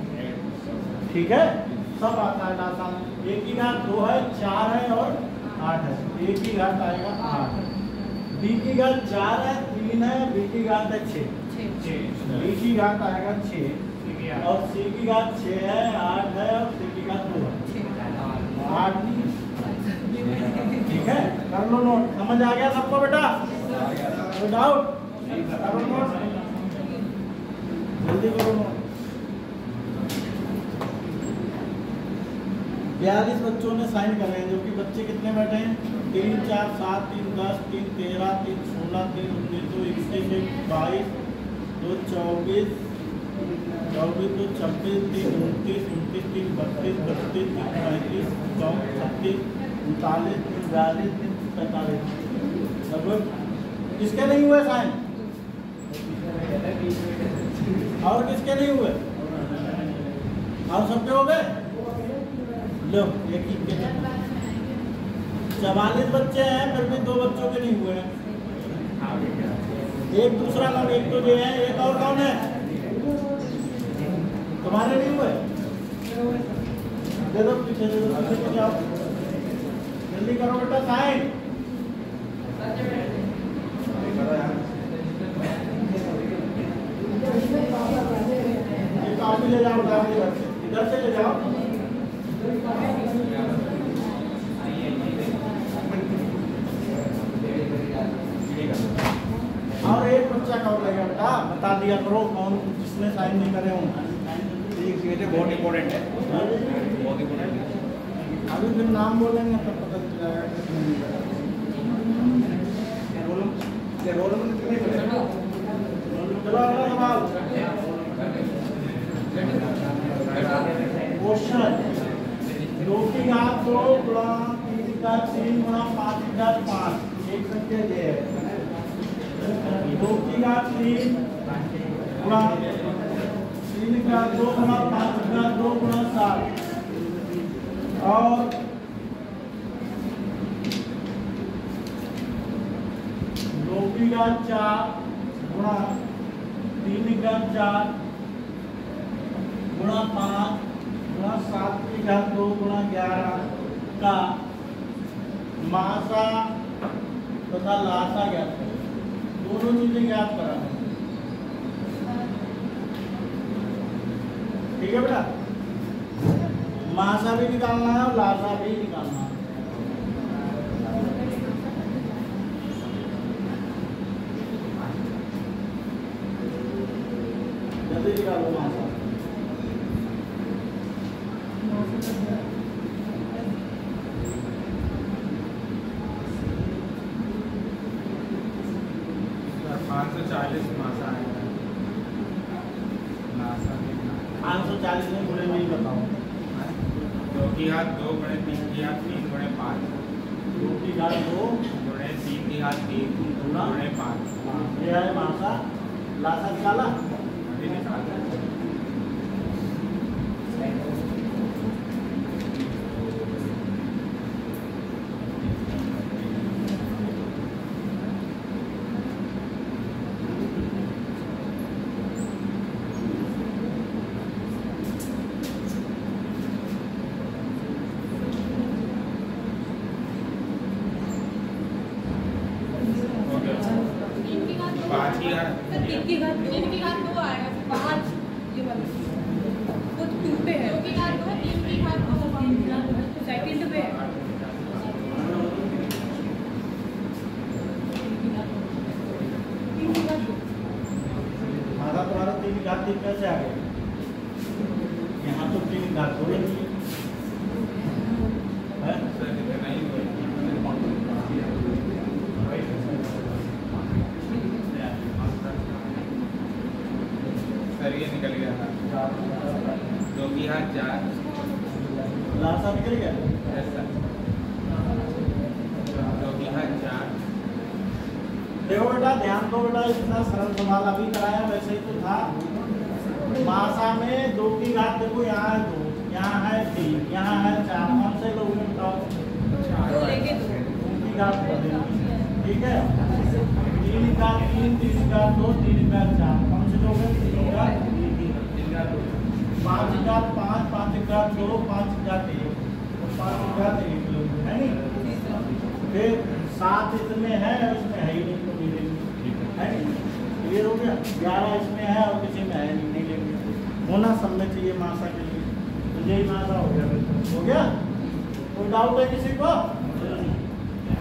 ठीक है, सब आता है लासा में। एक ही घात 2 है, 4 है और 8 है, एक ही घात आएगा 8। बी की घात 4 है, 3 है, बी की घात है 6, बी की घात आएगा 6 और सी की घात 6 है, 8 है और सी की घात 2 है, 8 नहीं। ठीक है, कर लो नोट। समझ आ गया सबको बेटा? कोई डाउट? करो नोट, जल्दी करो नोट। 42 बच्चों ने साइन कर रहे हैं, जो कि बच्चे कितने बैठे हैं? 3, 4, 7, 3, 10, 3, 13, 3, 16, 3, 19, 21, 22, 2, 24, 24, 2, 26, 3, 29, 29, 3, 32, 32, 3, 35, 34, 36, 39, 42, 45। लगभग किसके नहीं हुए साइन? और किसके नहीं हुए? और सबके हो गए? लो, एक ही के 44 बच्चे हैं, फिर भी 2 बच्चों के नहीं हुए हैं। एक दूसरा नाम, एक तो ये है, एक और कौन है? तुम्हारे नहीं हुए? दे दो पीछे, दे दो पीछे जाओ, जल्दी करो बेटा साइन। ये कॉपी ले जाओ, इधर से ले जाओ। और एक बच्चा का और लगेगा बेटा, बता दिया करो कौन जिसने साइन नहीं करे हों। बहुत इम्पोर्टेंट है, बहुत इम्पोर्टेंट है। अभी फिर नाम बोलेंगे तब पता चल जाएगा किसने नहीं करा। रोल नंबर कितने हैं? चलो अगला सवाल। क्वेश्चन 2 की घात 2 गुणा 3 की घात 3 गुणा 5 की घात 5 एक संख्या ये है। 2 की घात 3 गुणा 3 की घात 2 गुणा 5 की घात 2 गुणा 7 और 2 की घात 4 गुणा 3 की घात 4 गुणा 5 गुणा 7 की घात 2 गुणा 11 का मासा तथा लासा ज्ञात करें। दोनों चीजें ज्ञात कराना है। ठीक है बेटा, मासा भी निकालना है और लासा भी निकालना है। जल्दी निकालो मासा। सर 540 मासा आएगा। लासा 540 में बुरे नहीं बताओ। 2 की घात 2 गुणे 3 की घात 3 गुणे 5 2 की घात 2 गुणे 3 की घात 3 गुणे 5 ये है मासा। लासा निकाला। अभी निकाल तीन की घात 5 की घात सर, तीन की घात 2 आएगा। 5 ये वाला वो 2 पे है। 2 की घात 2 3 की घात 2 सेकंड पे है। 3 की घात 2 मासा तुम्हारा 3 की घात 3 कैसे आ गया? यहाँ तो 3 की घात 2 ही नहीं है। सर इतना ही हुआ। सर ये निकल गया था। 2 की घात 4 लासा निकल गया। Yes sir. 2 की घात 4 देखो बेटा, ध्यान दो बेटा, इतना सरल सवाल अभी कराया वैसे ही तो था। मासा में 2 की घात देखो, यहाँ है 2, यहाँ है 3, यहाँ है 4, कौन से लोग में बताओ? 2 लेके 2 2 की घात बदलेंगे, ठीक है। 3 की घात 3, 3 की घात 2, 3 की घात 4, कौन से लोग हैं? 3 की घात 2, 5 की घात 5, 5 की घात 2, 5 की घात 1, 5 की घात 1 लोग है नहीं। फिर 7 इसमें है और इसमें है ही नहीं, तो नहीं लेंगे, है नहीं। क्लियर हो गया? 11 इसमें है और किसी में है नहीं, नहीं लेंगे। होना सब में चाहिए मासा के लिए, तो यही मासा हो गया। बिल्कुल हो गया। कोई डाउट है किसी को?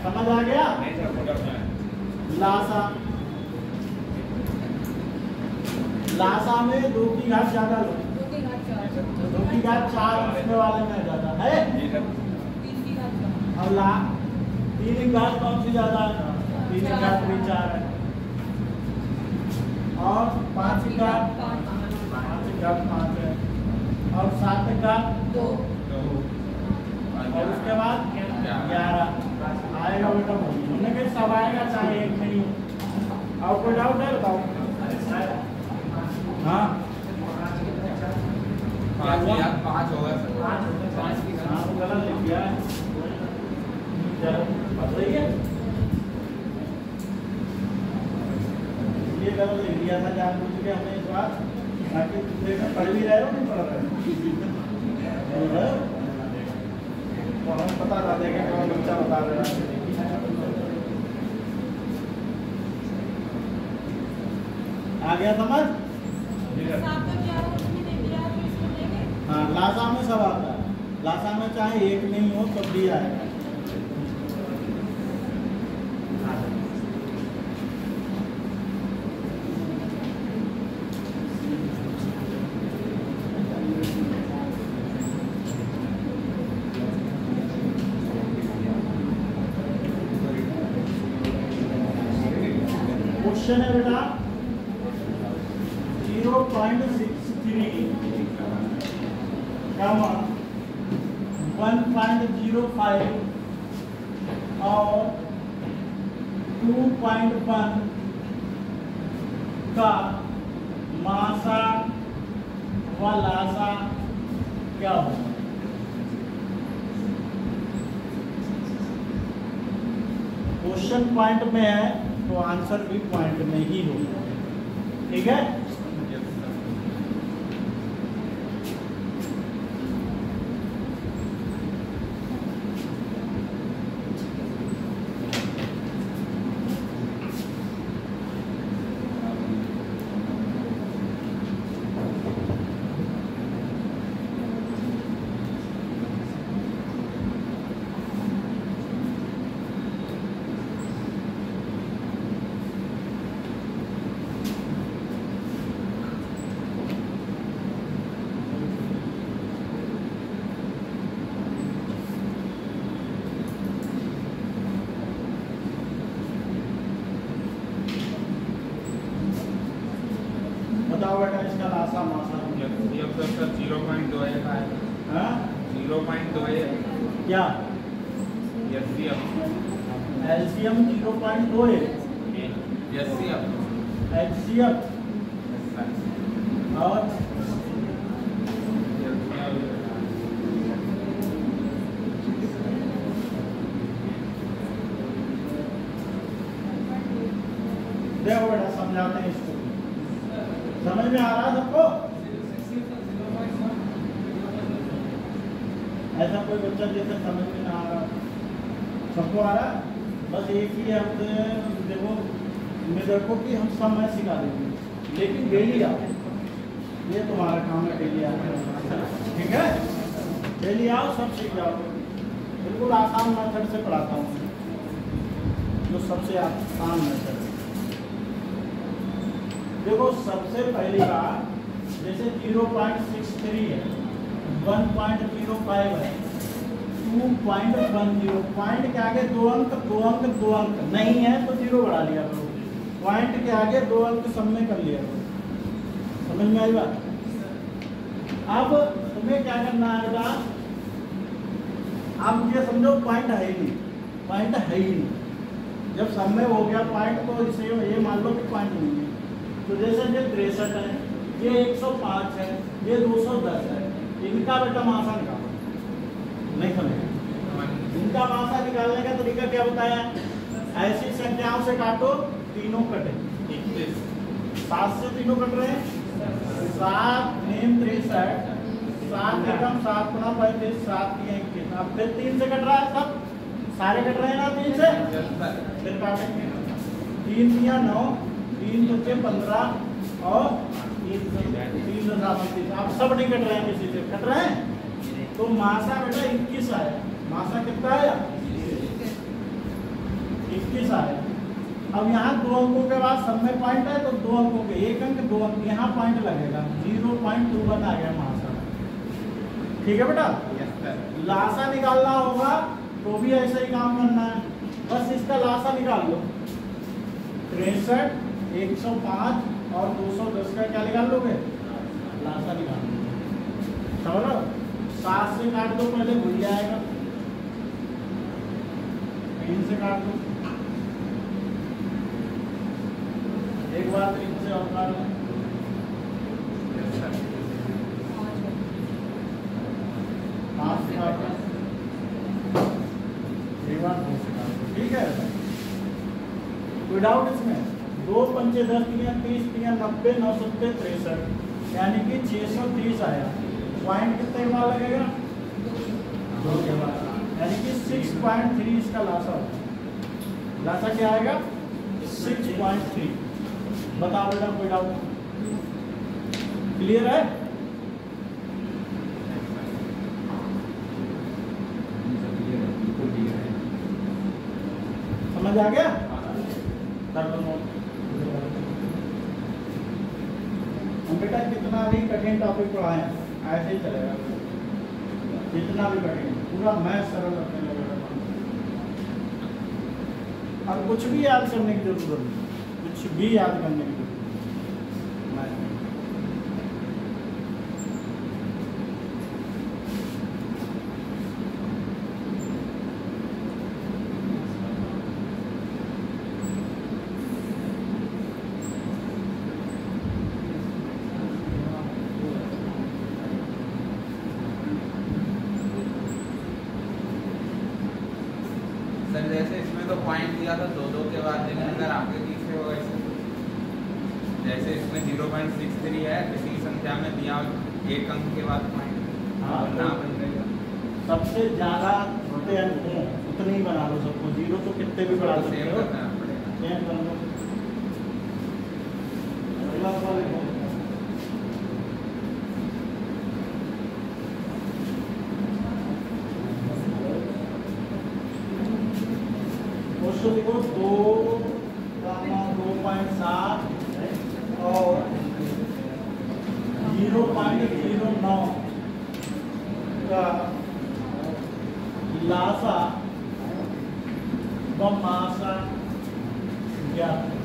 समझ आ गया? नहीं सर मोटा है। लासा, लासा में 2 की घात ज्यादा लो। 2 की घात 4 2 की घात 4 इसमें वाले में ज्यादा है। जी सर। 3 की घात 4 और 3 की घात कौन सी ज्यादा है? 3 की घात भी 4 है। और 5 की घात 5 की घात 5 है। और 7 की घात 2 और उसके बाद 11 आएगा बेटा। हमने कहा सब आएगा, चाहे एक नहीं हो। और कोई डाउट है बताओ? हाँ 5 की घात 5 होगा सर। हाँ वो गलत लिख दिया है। चलो अब सही है। ये गलत लिख दिया था जानबूझ के हमने इस बार, ताकि तुम देखो पढ़ भी रहे हो नहीं पढ़ रहे हो। तो हमें पता था, देखें कौन बच्चा बता रहा है। आ गया समझ? 7 और 11 उसमें दे दिया तो इसमें देंगे। हाँ लासा में सब आता है। लासा में चाहे एक नहीं हो तब भी आएगा। क्वेश्चन है बेटा 0.63 कमा 1.05 और 2.1 का मासा व लासा क्या होगा? क्वेश्चन पॉइंट में है तो आंसर भी पॉइंट में ही होगा। ठीक है, बताओ बेटा इसका लासा मासा सर 0.21 आएगा। हाँ 0.21 क्या एचसीएफ एलसीएम 0.2 एचसीएफ एचसीएफ और देखो बेटा समझाते हैं इसको, समझ में आ रहा है सबको? ऐसा कोई बच्चा जैसे समझ में ना आ रहा, सबको आ रहा? बस एक ही हफ्ते देखो मेरे को कि हम सब मैं सिखा देंगे, लेकिन डेली आओ, ये तुम्हारा काम है, डेली आओ। ठीक है, डेली आओ, सब सीख जाओ। बिल्कुल आसान मेथड से पढ़ाता हूँ, जो सबसे आसान मेथड। देखो सबसे पहली बात, जैसे 0.63 है, 1.05 है, 2.10, पॉइंट के आगे 2 अंक नहीं है तो 0 बढ़ा लिया करो, पॉइंट के आगे 2 अंक सब में कर लिया करो। समझ में आई बात? अब तुम्हें क्या करना है बेटा, आप ये समझो पॉइंट है ही नहीं, पॉइंट है ही नहीं। जब सब में हो गया पॉइंट तो इसे ये मान लो कि पॉइंट नहीं है। तो जैसे ये 63 है, ये 105 है, ये 210 है, इनका बेटा मासा निकालो। नहीं समझे? इनका मासा निकालने का तरीका क्या बताया? ऐसी संख्याओं से काटो, तीनों कटे। 7 से तीनों कट रहे हैं, 7 3 63, 7 एकम 7 गुना 35, 7 3 21। अब फिर 3 से कट रहा है, सब सारे कट रहे हैं ना 3 से, फिर काटेंगे 3 या 9, 3 बच्चे 15 और 3 आप सब नहीं कट रहे हैं, किसी से कट रहे हैं। तो मासा बेटा 21 आया, मासा कितना आया? 21 आया। अब यहाँ 2 अंकों के बाद सब में पॉइंट है तो 2 अंकों के 1 अंक 2 अंक यहाँ पॉइंट लगेगा, 0.21 आ गया मासा। ठीक है बेटा, लासा निकालना होगा तो भी ऐसा ही काम करना है, बस इसका लासा निकाल लो। 63, 105 और 210 का क्या निकाल लोगे? लासा निकाल लो। समझ लो, 7 से काट दो, पहले भूल जाएगा, 3 से काट दो, एक बार 3 से और काट लो, 5 से काट दो, एक बार 2 से काट दो। ठीक है, कोई डाउट इसमें? 2 पंचे 10 3 30 3 90 9 7 63, यानी कि 630 आया। पॉइंट कितने के बाद लगेगा? 2 के बाद, यानी कि 6.3 इसका लासा होगा। लासा क्या आएगा? 6.3। बताओ बेटा, कोई डाउट? क्लियर है? समझ आ गया? हम बेटा कितना भी कठिन टॉपिक पढ़ाएं ऐसे ही चलेगा, जितना भी कठिन, पूरा मैथ सरल रखने लगेगा। अब कुछ भी याद करने की जरूरत नहीं, कुछ कुछ भी याद करने की सर जैसे इसमें तो पॉइंट दिया था 2-2 के बाद, लेकिन अगर आपके तीसरे होगा इसे, जैसे इसमें 0.63 है, किसी संख्या में दिया 1 अंक के बाद पॉइंट, हाँ, ना बन जाएगा। सबसे ज़्यादा छोटे अंक हों उतने ही बना लो सबको, 0 तो कितने भी बढ़ा सकते सेव हो। करना पड़ेगा। सेव कर लो। अगला सवाल लिखो। क्वेश्चन लिखो 2.7 और 0.09 का लासा व मासा ज्ञात है।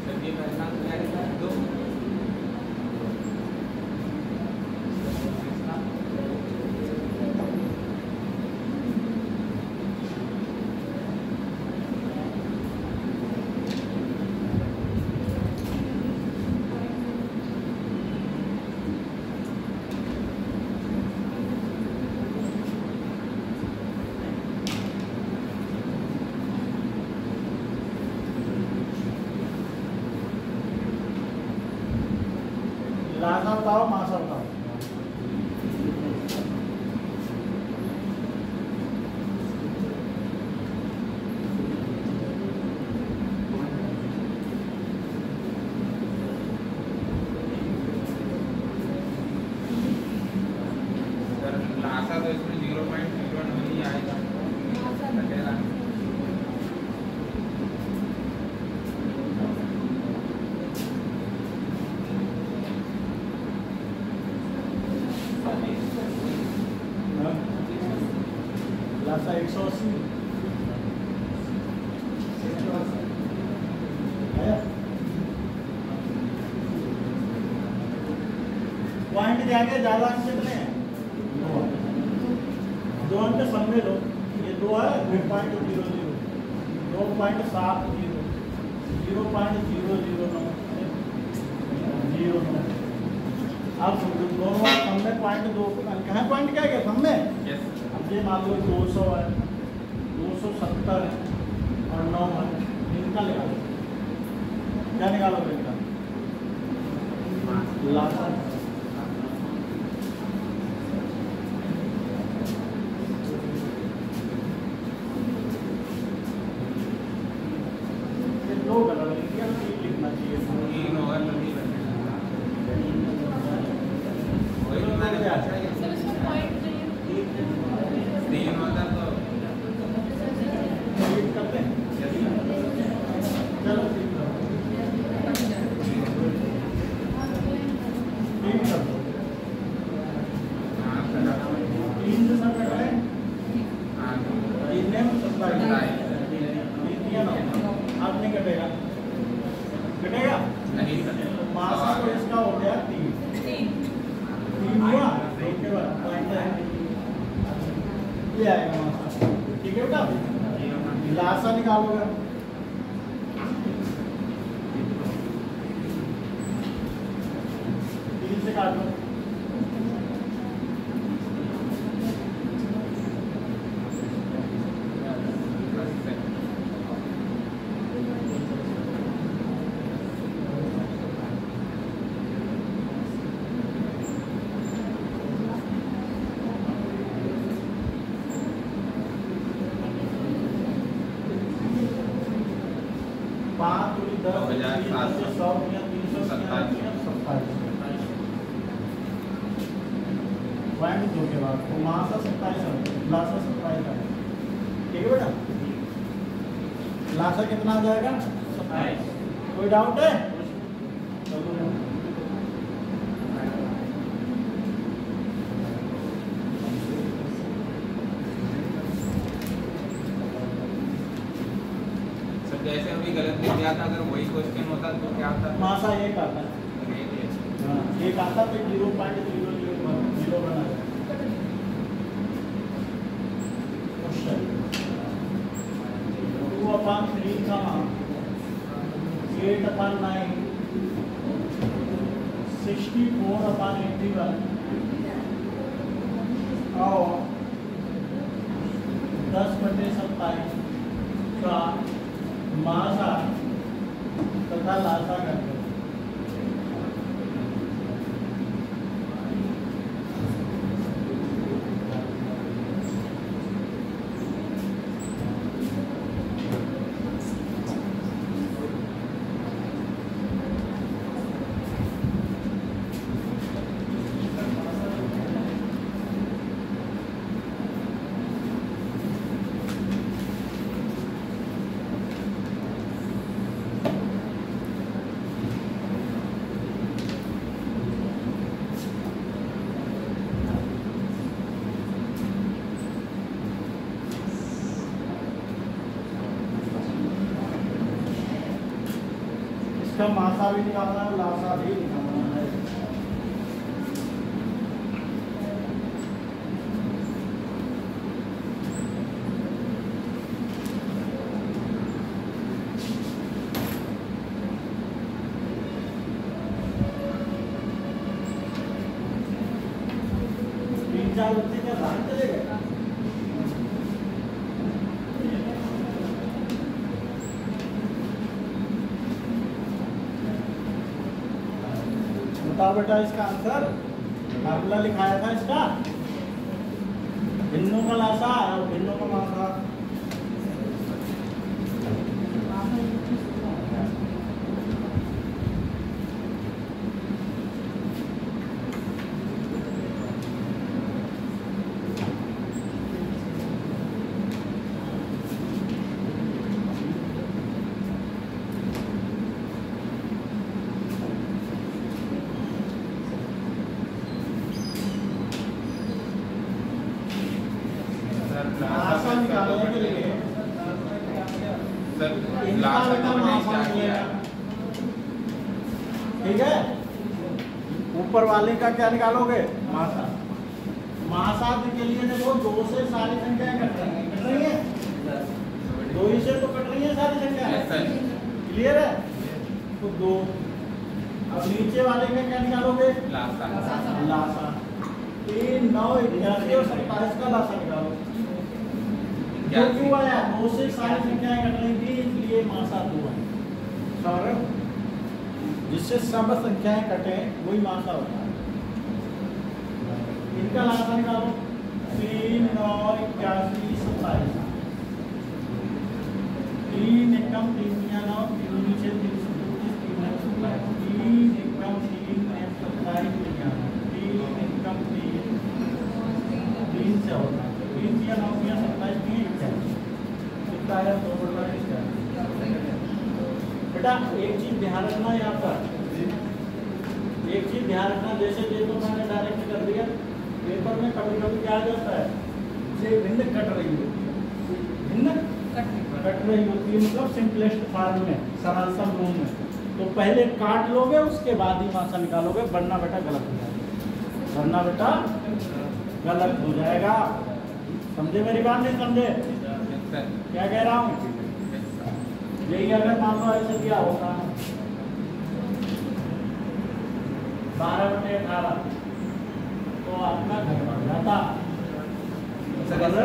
सर ये पहला क्या है? 2 लासा बताओ, मासा बताओ। सर लासा तो इसमें 0.01 ही आएगा। कटेगा। लासा 180 है। पॉइंट क्या है? ज्यादा अंक कितने हैं? 2 अंक समझ लो, ये 2 है, 2.00, 2.70, 0.009, 09। अब दोनों सम में पॉइंट 2 अंक है। पॉइंट क्या है सम में? यस। अब ये मान लो 200 है, 270 है और 9 है। इनका निकालो, क्या निकालोगे इनका? लासा। ये 2 गलत लिख दिया, 3 लिखना चाहिए। 3 होगा तभी बनेगा। वही तो मैंने पूछा ही। सर इसमें पॉइंट चाहिए। 3 होता तो रीड करते हैं। चलो ठीक है, रीड कर दो। हाँ करा। 3 से सब कट रहे हैं, हाँ 3 ने 27 दिया ना, अब नहीं कटेगा, कटेगा। नहीं सर। मासा तो इसका हो गया 3 हुआ, उसके बाद पॉइंट है, ये आएगा मासा। ठीक है बेटा, लासा निकालोगे। 3 से काट लो। पाँच दूनी 10, 100, 327। पॉइंट 2 के बाद तो मासा 27 है, लासा 27 है। ठीक है बेटा, लासा कितना आ जाएगा? 27। कोई डाउट है? चलो भी गलत लिख दिया था, अगर वही क्वेश्चन होता तो क्या होता? मासा एक आता है, हाँ एक आता तो 0.001 बना है। क्वेश्चन 2/3 का 8/9 64/81 और 10/27 का मासा तथा लासा करते हैं। इसका मासा भी निकालना है, लासा भी निकालना है। तीन चार बच्चे क्या रात चलेगा? बताओ बेटा इसका आंसर, फार्मूला लिखाया था इसका, भिन्नों का लासा और भिन्नों का मासा। लासा निकालने के लिए सर इनका लास्ट बेटा में मासा क्या किया? मिलेगा, ठीक है। ऊपर वाले का क्या निकालोगे? मासा। मासा के लिए देखो 2 से सारी संख्याएं कट रही है, 2 ही से तो कट रही है सारी संख्याएं, क्लियर है? तो 2। अब नीचे वाले का क्या निकालोगे? लासा। लासा। 3, 9, 81 और 27 का लासा निकालो। क्या क्यों आया? 2 से सारी संख्याएं कट रही थी, इसलिए मासा 2 है। सर जिससे सब संख्याएं कटे वही मासा होता है। इनका लासा निकालो। 3, 9, 81, 27। 3 एकम 3 या 9, 3 नीचे 3 से 3 है 3 एकम 3 है 27 3 एकम 3 से होता है 3 या 9 या 27 3 कितना है? 2 बटा 4। बेटा एक चीज ध्यान रखना यहाँ पर, एक चीज ध्यान रखना, जैसे देखो मैंने डायरेक्ट कर दिया, पेपर में कभी कभी क्या आ जाता है, ये भिन्न कट रही होती है, भिन्न कट रही होती है, मतलब सिंपलेस्ट फॉर्म में, सरलतम रूप में। तो पहले काट लोगे, उसके बाद ही मासा निकालोगे, वरना बेटा गलत हो जाएगा, वरना बेटा गलत हो जाएगा। समझे मेरी बात? नहीं समझे? क्या कह रहा हूँ? यही अगर मान लो ऐसे दिया होता 12/18 तो आपका घर बन जाता। सर इसका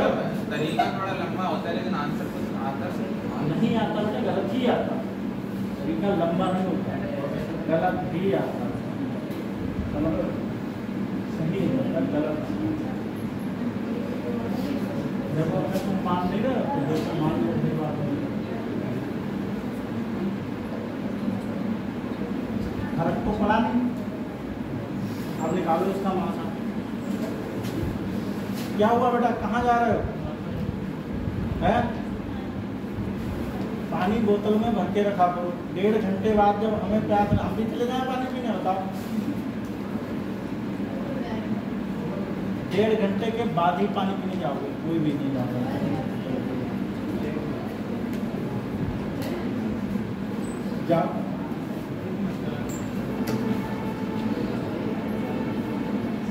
तरीका थोड़ा लंबा होता है, लेकिन आंसर तो आता नहीं आता बेटा, गलत ही आता। तरीका लंबा नहीं होता, गलत भी आता। समझ लो? सही मतलब गलत। जब अगर तुम मान नहीं रहे तो जैसे मान लो बात है, फर्क तो पड़ा नहीं। अब निकालो इसका मासा। क्या हुआ बेटा? कहाँ जा रहे हो? है? पानी बोतल में भर के रखा करो। 1.5 घंटे बाद जब हमें प्यास, हम भी चले जाए पानी पीने, बताओ? 1.5 घंटे के बाद ही पानी पीने जाओगे, कोई भी नहीं जाओगे। जाओ।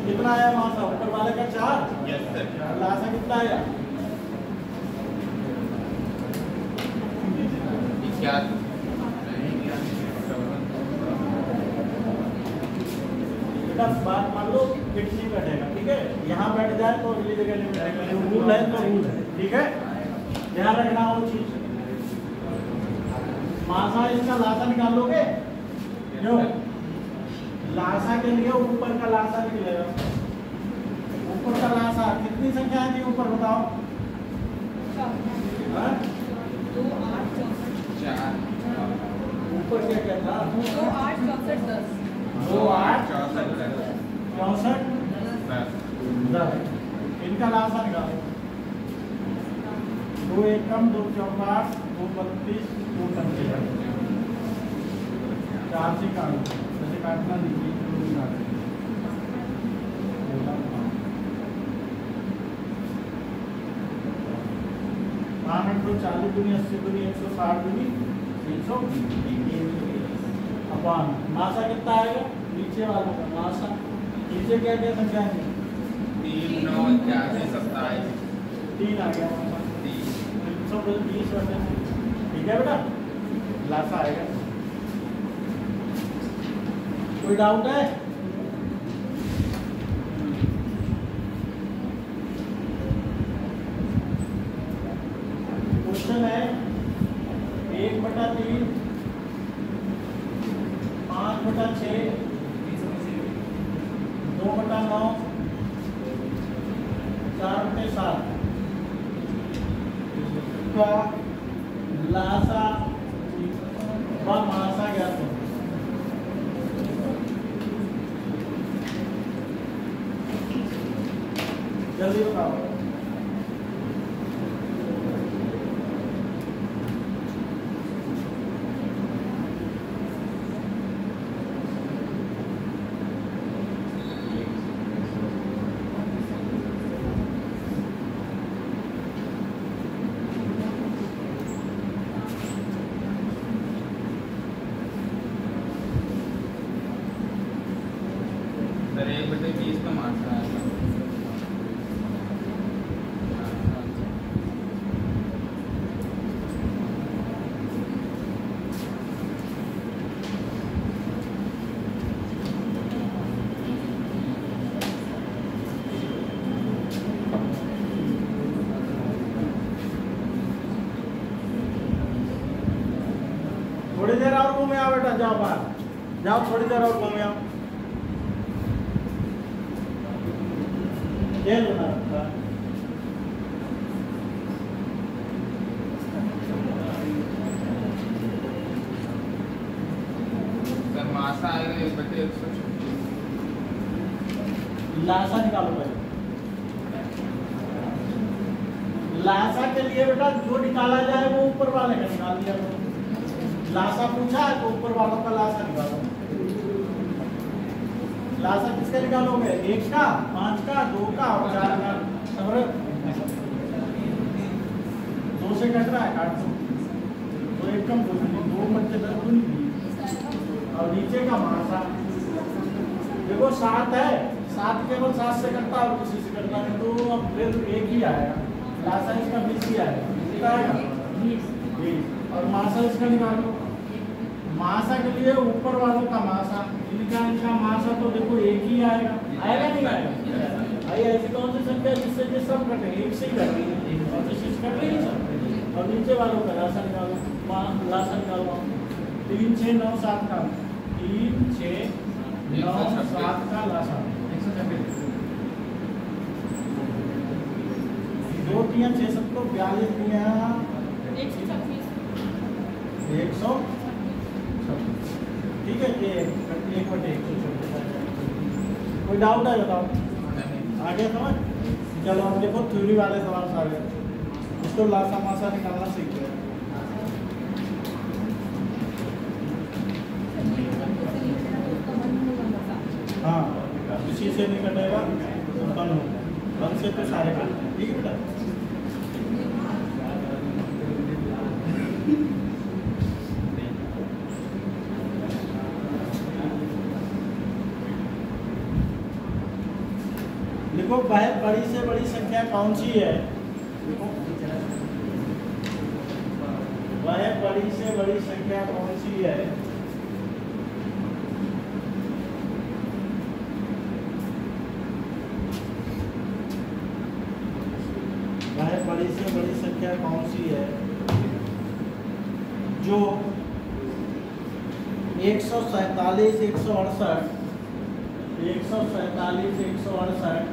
कितना आया मासा ऊपर वाले का 4? Yes sir. लासा कितना आया? 11। बेटा बात मान लो फिट नहीं बैठेगा, ठीक है? यहाँ बैठ जाए तो अगली जगह नहीं बैठेगा, रूल है तो रूल है, ठीक है? ध्यान रखना वो चीज। मासा इसका लासा निकालोगे क्यों? लासा के लिए ऊपर का लासा निकलेगा। ऊपर का लासा कितनी संख्या है ऊपर बताओ? हाँ? 2 8 64 4 ऊपर क्या क्या था? 2 8 64 10 2 8 64 64 10। 10। इनका लासा निकालो। 2 एकम 2 चौकाट 2 32 2 25। 4 से काटो, ऐसे काटना नहीं, 2 से काटो। हाँ 40 दूनी 80 दूनी 160 दूनी 320 अपान मासा कितना आएगा? नीचे वालों का मासा। नीचे क्या क्या संख्या है? 3 9 81 27 3 आ गया मासा। 320 बटे, ठीक है बेटा? लासा आएगा। कोई डाउट है? क्वेश्चन है 1/3 5/6 2/9 4/7 का लासा व मासा ज्ञात करो। जल्दी बताओ। सर 1/20 का मासा है। थोड़ी देर और घूमे आओ बेटा, जाओ बाहर जाओ, थोड़ी देर और घूमे आओ। खेल बना रखा है। सर मासा आएगा 1/136। लासा निकालो पहले। लासा के लिए बेटा जो निकाला जाए वो ऊपर वाले का निकाल दिया करो। लासा पूछा है तो ऊपर वालों का लासा निकालो। लासा किसका निकालोगे? 1 का, 5 का, 2 का और 4 का। समझ? 2 से कट रहा है, काट दो। 2 एकम 2 बच्चे 10 दूनी। और नीचे का मासा देखो 7 है, 7 केवल 7 से कटता है और किसी से कटता नहीं, तो अब फिर 1 ही आएगा। लासा इसका 20 ही आएगा। कितना आएगा? 20। और मासा इसका निकालो। मासा के लिए ऊपर वालों का मासा, इनका मासा तो देखो 1 ही आएगा। आएगा नहीं आएगा? भाई ऐसी कौन सी संख्या जिससे ये सब कटे? 1 से ही कट रही है और किसी से कट रही है सब। और नीचे वालों का लासा निकालो। लासा निकालो 3 6 9 7 का 3 6 9 7 का लासा 2 3 6 7 को 42 दिया 126 100। ठीक है, ये 1/126। कोई डाउट है बताओ? आगे समझ? चलो अब देखो थ्योरी वाले सवाल सारे, इसको लासा मासा निकालना सीख लो। हाँ इसी से नहीं कटेगा, बन हो बन से तो सारे कट। ठीक है बेटा? लिखो वह बड़ी से बड़ी संख्या कौन सी है। लिखो वह बड़ी से बड़ी संख्या कौन सी है। वह बड़ी से बड़ी संख्या कौन सी है जो 147, 168, 147, 168,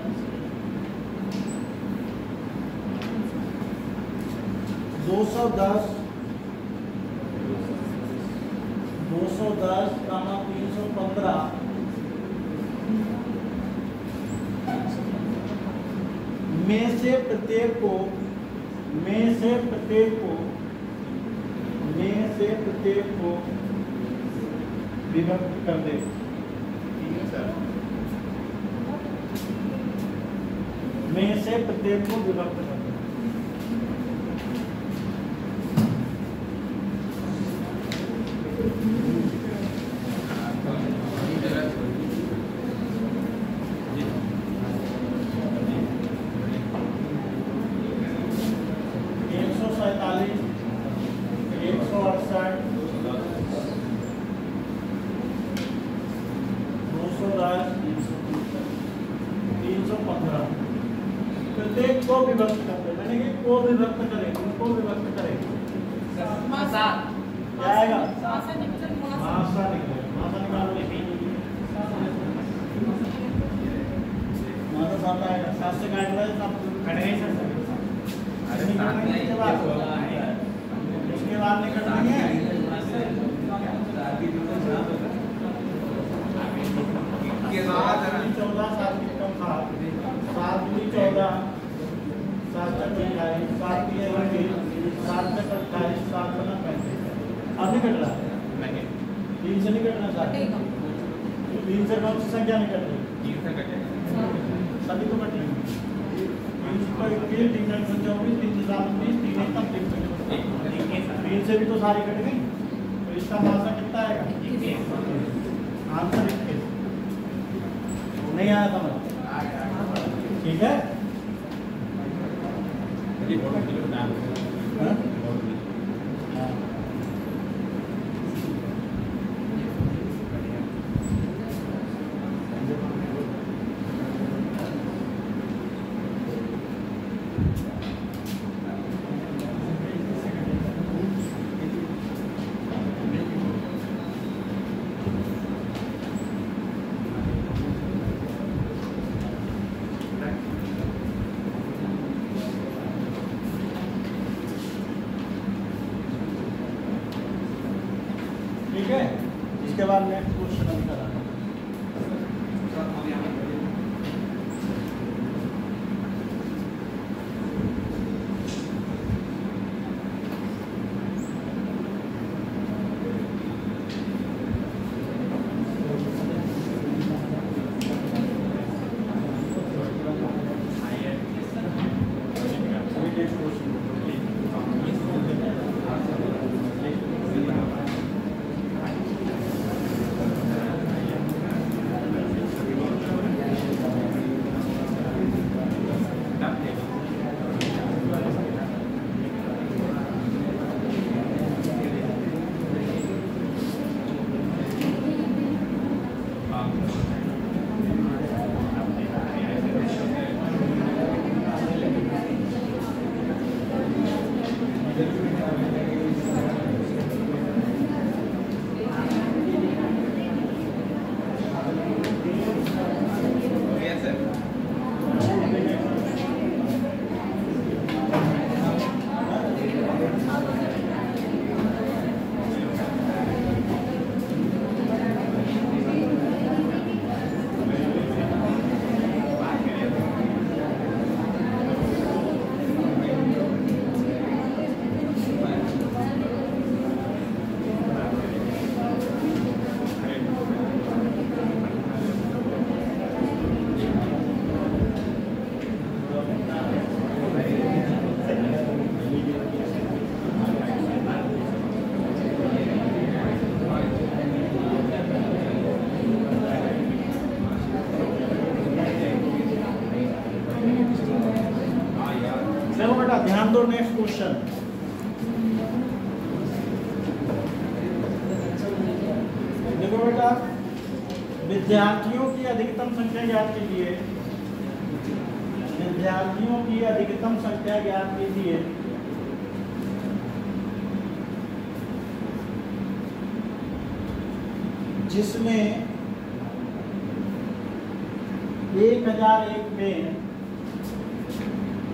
210, 315 में से प्रत्येक को विभक्त कर दे। में से प्रत्येक को विभक्त कर दे। प्रत्येक को विभक्त करते, मैंने कि को विभक्त करें, उनको विभक्त करें। क्या आएगा? मासा निकलेगा। मासा निकालो। मासा साथ आएगा। 7 से काट रहा है, सब कट गए सर। अरे साथ में इसके बाद नहीं कटेंगे। 14, 7 की कम 7, 7 दूनी 14, 7 तक 28, 7 की 7 तक 28, 7 बना 35। अब नहीं कट रहा? नहीं, 3 से नहीं कटना साथ। 3 से कौन सी संख्या नहीं कट रही? 3 से कटेगा। सभी तो कट रही। 3 से कोई 3 3 से 24, 3 से 7 20, 3 एक तक 3 से भी तो सारी कट गई। तो इसका मासा कितना आएगा? आंसर 21। नहीं आया समझ? ठीक है। हाँ? ठीक है। इसके बाद नेक्स्ट क्वेश्चन हम कराएंगे। ध्यान दो नेक्स्ट क्वेश्चन। देखो बेटा, विद्यार्थियों की अधिकतम संख्या ज्ञात कीजिए। विद्यार्थियों की अधिकतम संख्या ज्ञात कीजिए। जिसमें 1001 पेन,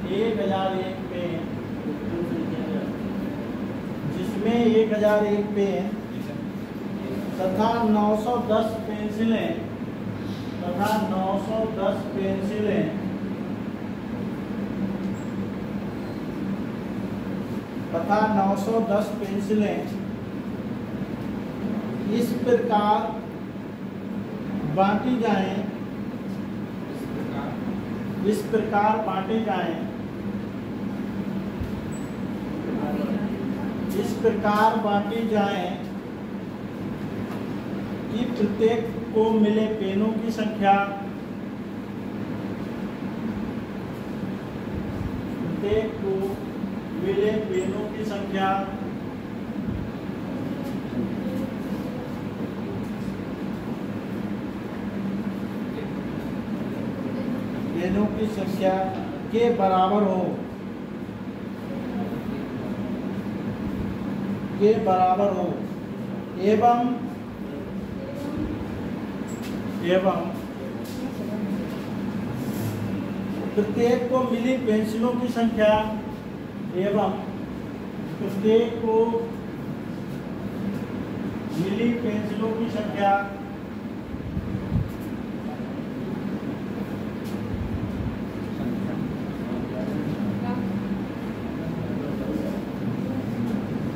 1001 पेन, जिसमें 1001 पेन तथा 910 पेंसिलें तथा 910 पेंसिलें तथा 910 पेंसिलें इस प्रकार बांटी जाएं, इस प्रकार बांटे जाएं, इस प्रकार बांटी जाएं कि प्रत्येक को मिले पेनों की संख्या, प्रत्येक को मिले पेनों की संख्या पेनों की संख्या के बराबर हो, के बराबर हो एवं प्रत्येक को मिली पेंसिलों की संख्या एवं प्रत्येक को मिली पेंसिलों की संख्या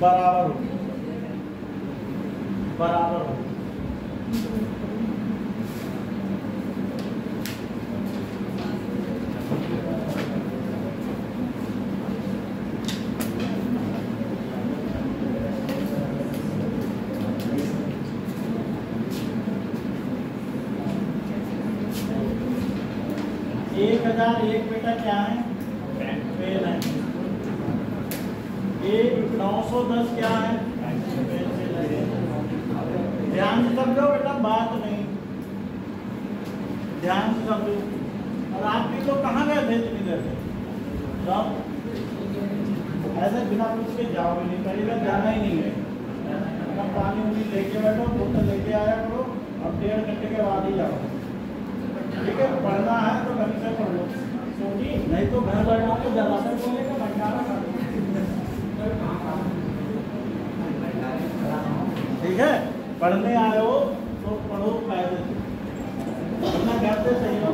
बराबर हो, बराबर हो। एक 1001 बेटा क्या है? पेन है। 910 क्या है? ध्यान से समझो बेटा, बात नहीं, ध्यान से समझो। और आप भी तो कहाँ गए थे इतनी देर से? सब ऐसे बिना पूछ के जाओगे नहीं, पहली बार जाना ही नहीं है। पानी उनी लेके बैठो, बोतल लेके आया करो और 1.5 घंटे के बाद ही जाओ, ठीक है? पढ़ना है तो ढंग से पढ़ लो, नहीं तो घर बैठो तो ज्यादातर बोलेगा भंडारा कर दो, ठीक है? पढ़ने आए हो तो पढ़ो कायदे से, पढ़ना घर से सही हो।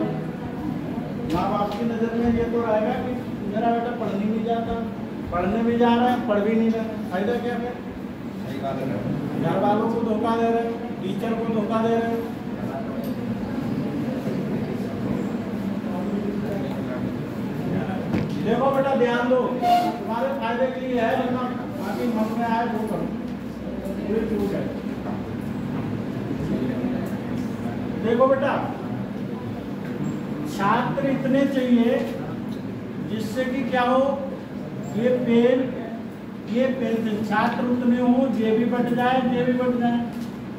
माँ बाप की नज़र में ये तो रहेगा कि मेरा बेटा पढ़ने नहीं जाता, पढ़ने भी जा रहा है, पढ़ भी नहीं रहा, फायदा क्या है? घर वालों को धोखा दे रहे, टीचर को धोखा दे रहे। देखो बेटा, ध्यान दो, तुम्हारे फायदे के लिए है, वरना बाकी मन में आए वो करो, पूरी छूट है। देखो बेटा, छात्र इतने चाहिए जिससे कि क्या हो, ये पेन, ये पेंसिल, छात्र उतने हो, जे भी बट जाए, जे भी बट जाए,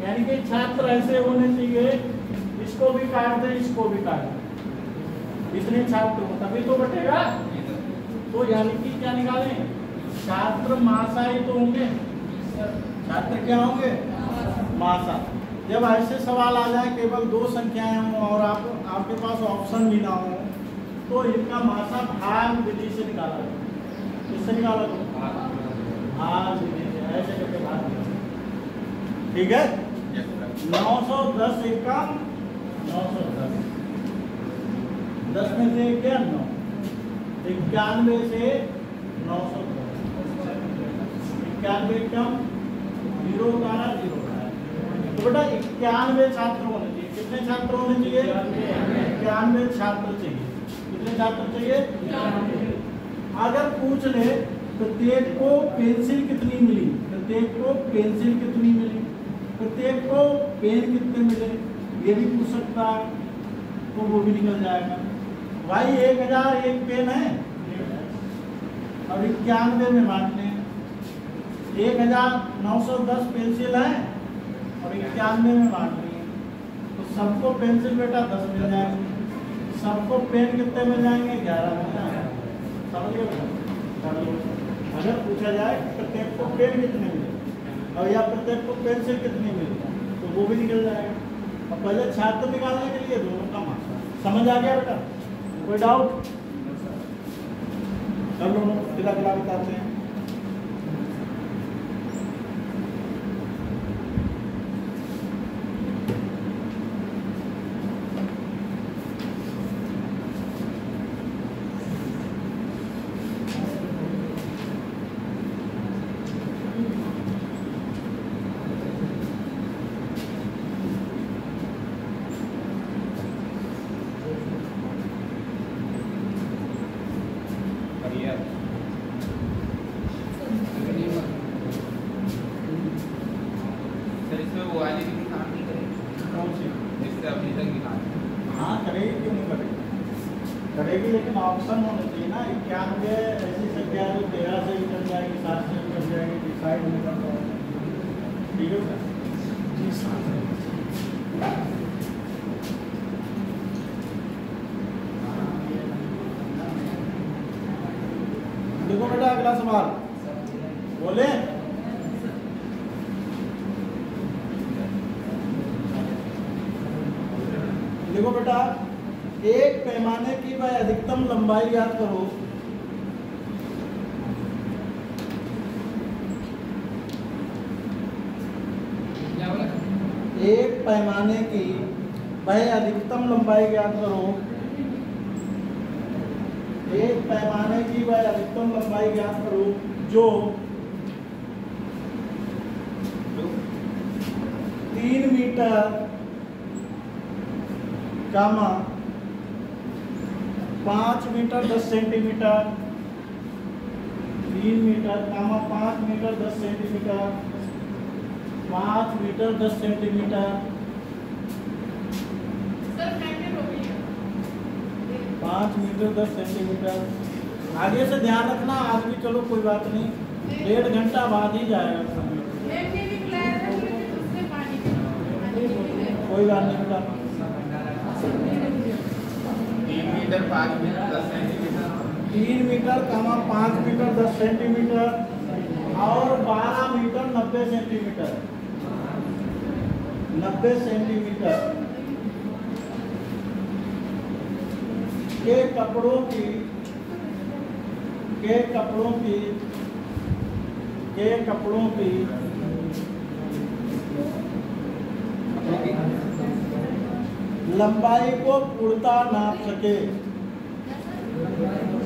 यानी कि छात्र ऐसे होने चाहिए, इसको भी काट दे, इसको भी काट दे, इतने छात्र हो तभी तो बटेगा। तो यानी कि क्या निकालें, छात्र मासाई तो होंगे, छात्र क्या होंगे? मासा। जब ऐसे सवाल आ जाए केवल 2 संख्याएं हों और आपके पास ऑप्शन भी ना हो, तो इनका मासा भाग विधि से निकाला, किससे निकाला? भाग विधि से, ऐसे करके भाग, ठीक है? 910 का 910, 10 में से क्या 9, 91 से 910, 91 कम, 0 का 0 का। तो बेटा 91 छात्र होने चाहिए। कितने छात्र होने चाहिए? 91 छात्र चाहिए। कितने छात्र चाहिए? अगर पूछ ले प्रत्येक को पेंसिल कितनी मिली, प्रत्येक को पेंसिल कितनी मिली, प्रत्येक को पेन कितने मिले, ये भी पूछ सकता है, तो वो भी निकल जाएगा। भाई 1001 पेन है, और 91 में बांट लें। 1910 पेंसिल है और 91 में बांट लिए, तो सबको पेंसिल बेटा 10 मिल जाएंगे, सबको पेन कितने मिल जाएंगे? 11 मिल जाएंगे। समझ गए बेटा? कर लो। अगर पूछा जाए कि प्रत्येक को पेन कितने मिले और या प्रत्येक को पेंसिल कितनी मिली तो वो भी निकल जाएगा। और पहले छात्र निकालने के लिए दोनों का मार्क्स। समझ आ गया बेटा? कोई डाउट? कर लो, किला किला बताते हैं। सर इसमें वो वाली भी काम नहीं करेगी, कौन सी? जिससे अभी तक निकाल। हाँ करेगी, क्यों नहीं करेगी? करेगी, लेकिन ऑप्शन होना चाहिए ना। 91 ऐसी संख्या है जो 13 से भी कर जाएगी, 7 से भी कर जाएगी, डिसाइड नहीं करता है। ठीक है सर? देखो बेटा अगला सवाल बोले। देखो बेटा, एक पैमाने की वह अधिकतम लंबाई याद करो। एक पैमाने की वह अधिकतम लंबाई याद करो। एक पैमाने की वह अधिकतम लंबाई ज्ञात करो जो 3 metre comma 5 metre 10 centimetre, 3 metre comma 5 metre 10 centimetre, 5 metre 10 centimetre, 5 metre 10 centimetre. आगे से ध्यान रखना, आज भी चलो कोई बात नहीं, 1.5 घंटा बाद ही जाएगा समय। कोई बात नहीं बेटा। 3 metre 5 metre 10 centimetre, 3 metre comma 5 metre 10 centimetre और 12 मीटर 90 सेंटीमीटर, 90 सेंटीमीटर के कपड़ों की लंबाई को पूर्णता नाप सके,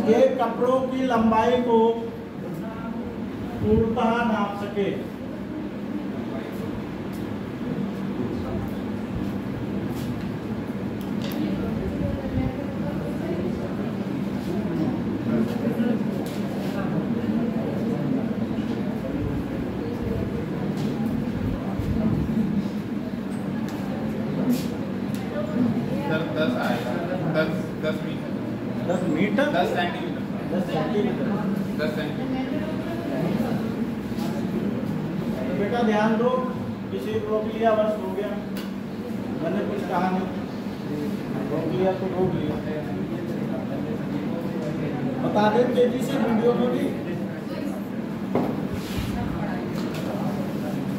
के कपड़ों की लंबाई को पूर्णता नाप सके। सर 10 आएगा, 10 metre 10 metre 10 centimetre 10 centimetre. 10 centimetre. तो बेटा ध्यान दो, किसी को रोक लिया बस हो गया, मैंने कुछ कहा नहीं, रोक लिया तो रोक लिया। बता दे तेजी से वीडियो में भी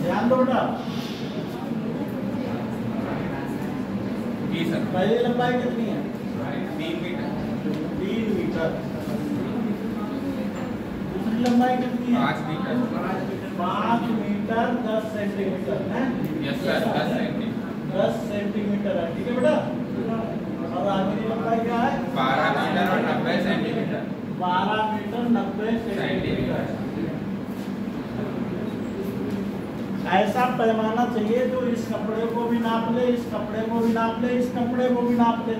ध्यान दो बेटा। जी सर। पहली लंबाई कितनी है? 3 मीटर 3 मीटर। दूसरी लंबाई कितनी है? 5 मीटर 5 मीटर 10 सेंटीमीटर है। यस सर 10 सेंटीमीटर 10 सेंटीमीटर है, ठीक है बेटा। और आखिरी लंबाई क्या है? 12 मीटर और 90 सेंटीमीटर 12 मीटर 90 सेंटीमीटर। ऐसा पैमाना चाहिए जो इस कपड़े को भी नाप ले, इस कपड़े को भी नाप ले, इस कपड़े को भी नाप ले।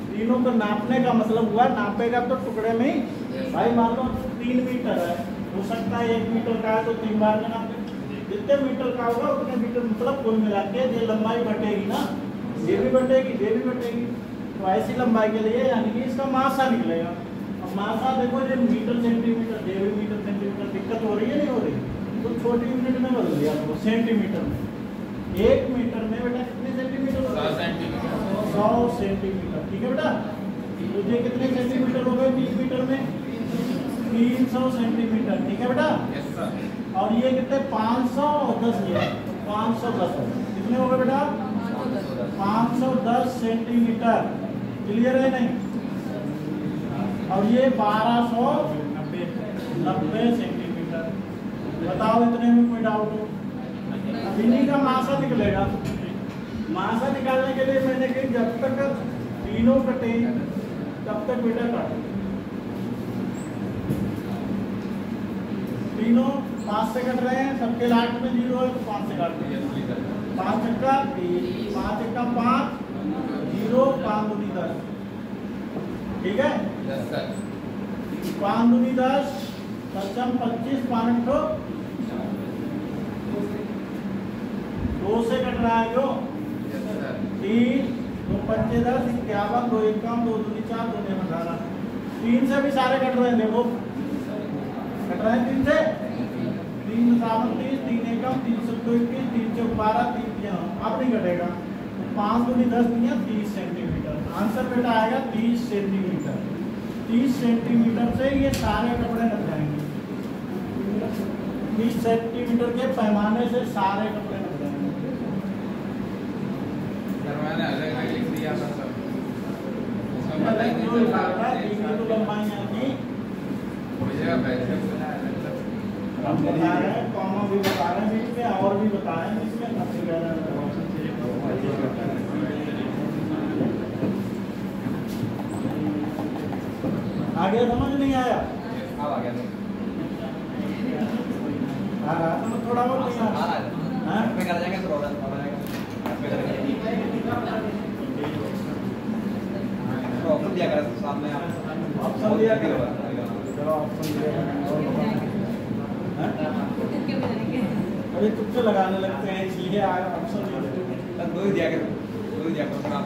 तीनों को नापने का मतलब हुआ नापेगा तो टुकड़े में ही। भाई मान लो 3 मीटर है, हो सकता है 1 मीटर का है तो 3 बार में नापे, जितने मीटर का होगा उतने मीटर, मतलब कुल मिला के ये लंबाई बटेगी ना, ये भी बटेगी ये भी बटेगी। तो ऐसी लंबाई के लिए यानी कि इसका मासा निकलेगा। मासा देखो ये मीटर सेंटीमीटर डेवी मीटर सेंटीमीटर दिक्कत हो रही है नहीं हो रही, तो छोटी यूनिट में बदल दिया तो सेंटीमीटर में। 1 मीटर में बेटा कितने सेंटीमीटर होते हैं? 100 सेंटीमीटर। ठीक है बेटा, तो ये कितने सेंटीमीटर हो गए 3 मीटर में? 300 सेंटीमीटर। ठीक है बेटा, यस सर। और ये कितने 500 और 10 ये 510 कितने हो गए बेटा? 510 सेंटीमीटर। क्लियर है नहीं? और ये 1290 सेंटीमीटर। बताओ इतने में कोई डाउट हो? अब इन्हीं का मासा निकलेगा। मासा निकालने के लिए मैंने कही जब तक तीनों कटे तब तक बेटा काटो। तीनों 5 से कट रहे हैं, सबके लास्ट में 0 है तो 5 से काट दीजिए। 5 चक्का 3, 5 चक्का 5, 0, 5 दूनी 10। ठीक है, यस सर। 5 दूनी 10, 55, 25, 5 2 से कट रहा है जो यस सर। 3, 2 5 10, 51, 2 1 कम, 2 दूनी 4, 2 9 18। 3 से भी सारे कट रहे हैं, देखो कट रहे हैं 3 से। 3 7 30, 3 1 कम, 3 7 2 21, 3 4 12, 3 3 अब नहीं कटेगा। 5 दूनी 10 दिया 30 सेंटीमीटर। आंसर बेटा आएगा 30 सेंटीमीटर। 30 सेंटीमीटर से ये सारे कपड़े लग जाएंगे। 30 सेंटीमीटर के पैमाने से सारे कपड़े लग जाएंगे। सर मैंने अलग अलग लिख दिया था सर। उसमें पता ही अलग जो लिखा था तीन तो लंबाइयाँ थी, मुझे वैसे बोला अलग अलग। हम बता रहे हैं, कॉमा भी बता रहे हैं बीच में, और भी बता रहे हैं इसमें सबसे ज़्यादा। आगे समझ नहीं आया? अब आ गया सर। आ रहा समझ थोड़ा बहुत नहीं आ रहा? हाँ? पे कर जाएंगे तो रोड अब आएगा पे कर जाएंगे तो ऑप्शन दिया करा सामने आप ऑप्शन दिया करो। चलो ऑप्शन दिया करो। हाँ? अभी तुक्के लगाने लगते हैं इसलिए ऑप्शन नहीं देते। दो ही दिया करो सर आप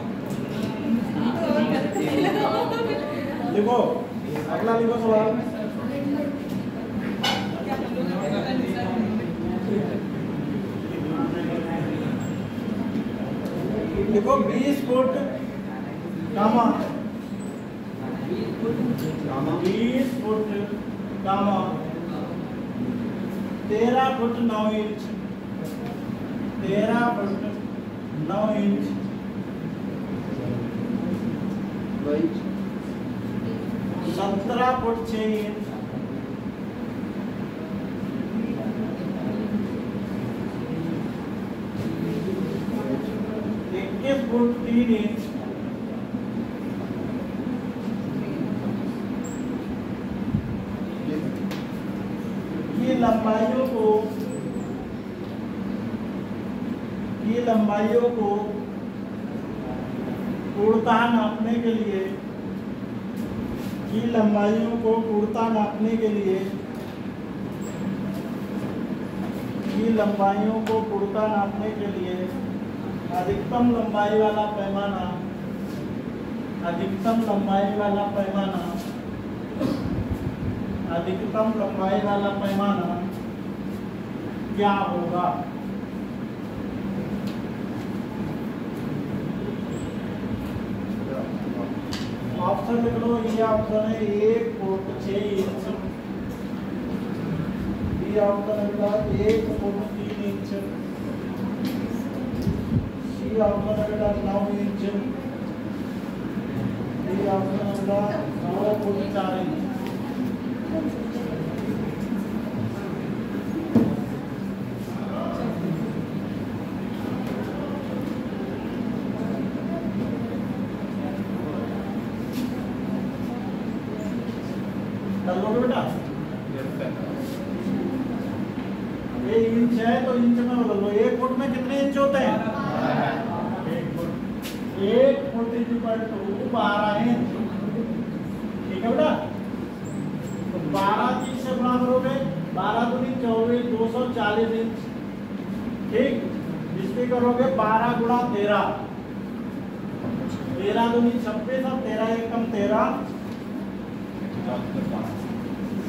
लिखो, अगला लिखो सवाल। देखो 20 फुट कामा 20 फुट कामा 13 foot 9 inch 13 foot 9 inch 17 foot 6 inch 21 foot 3 inch ये लंबाइयों को पूर्णता नापने के लिए अधिकतम लंबाई वाला पैमाना क्या होगा? ऑप्शन लिख लो। ये ऑप्शन है 1 फुट 6 इंच, ये ऑप्शन है 1 फुट 3 इंच, ये ऑप्शन है 9 इंच, ये ऑप्शन है 2 फुट 4 इंच। कर लोगे बेटा? ये इंच है तो इंच में बदल लो। 1 फुट में कितने इंच होते हैं? 1 foot is equal to 12 inch. ठीक है बेटा, तो 12 30 से गुणा करोगे, 12 दूनी 24, 240 इंच। ठीक, इसकी करोगे 12 गुणा 13, 13 दूनी 26 और 13 एकम 13,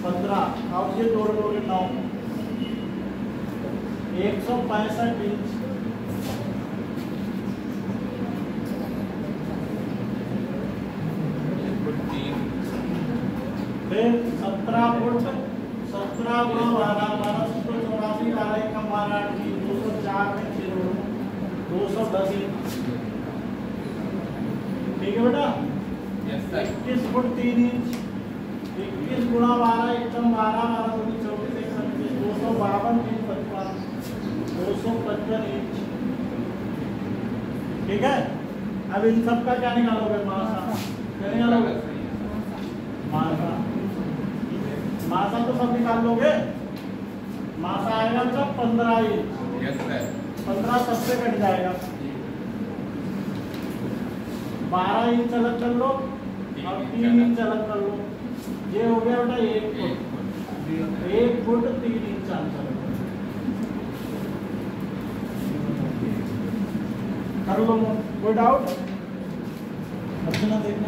15 अब ये जोड़ लोगे 9 165 इंच फिर 17 फुट 17 गुणा 12 1284 12 एकम 12 8 204 में 0 210 इंच ठीक है बेटा। यस सर 21 फुट 3 इंच 21 गुणा 12 एकम 12 12 दूनी 24 एक 252 3 55 255 इंच ठीक है। अब इन सब का क्या निकालोगे मासा क्या निकालोगे मासा मासा तो सब निकाल लोगे। मासा आएगा तो 15 इंच यस सर 15 सबसे कट जाएगा 12 इंच अलग कर लो और 3 इंच अलग कर लो। ये हो गया बेटा 1 फुट 3 इंच आंसर कर लो। कोई डाउट अच्छा ना देखना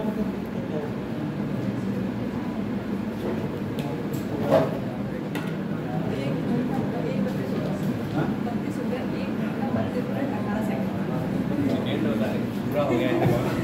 पूरा हो गया है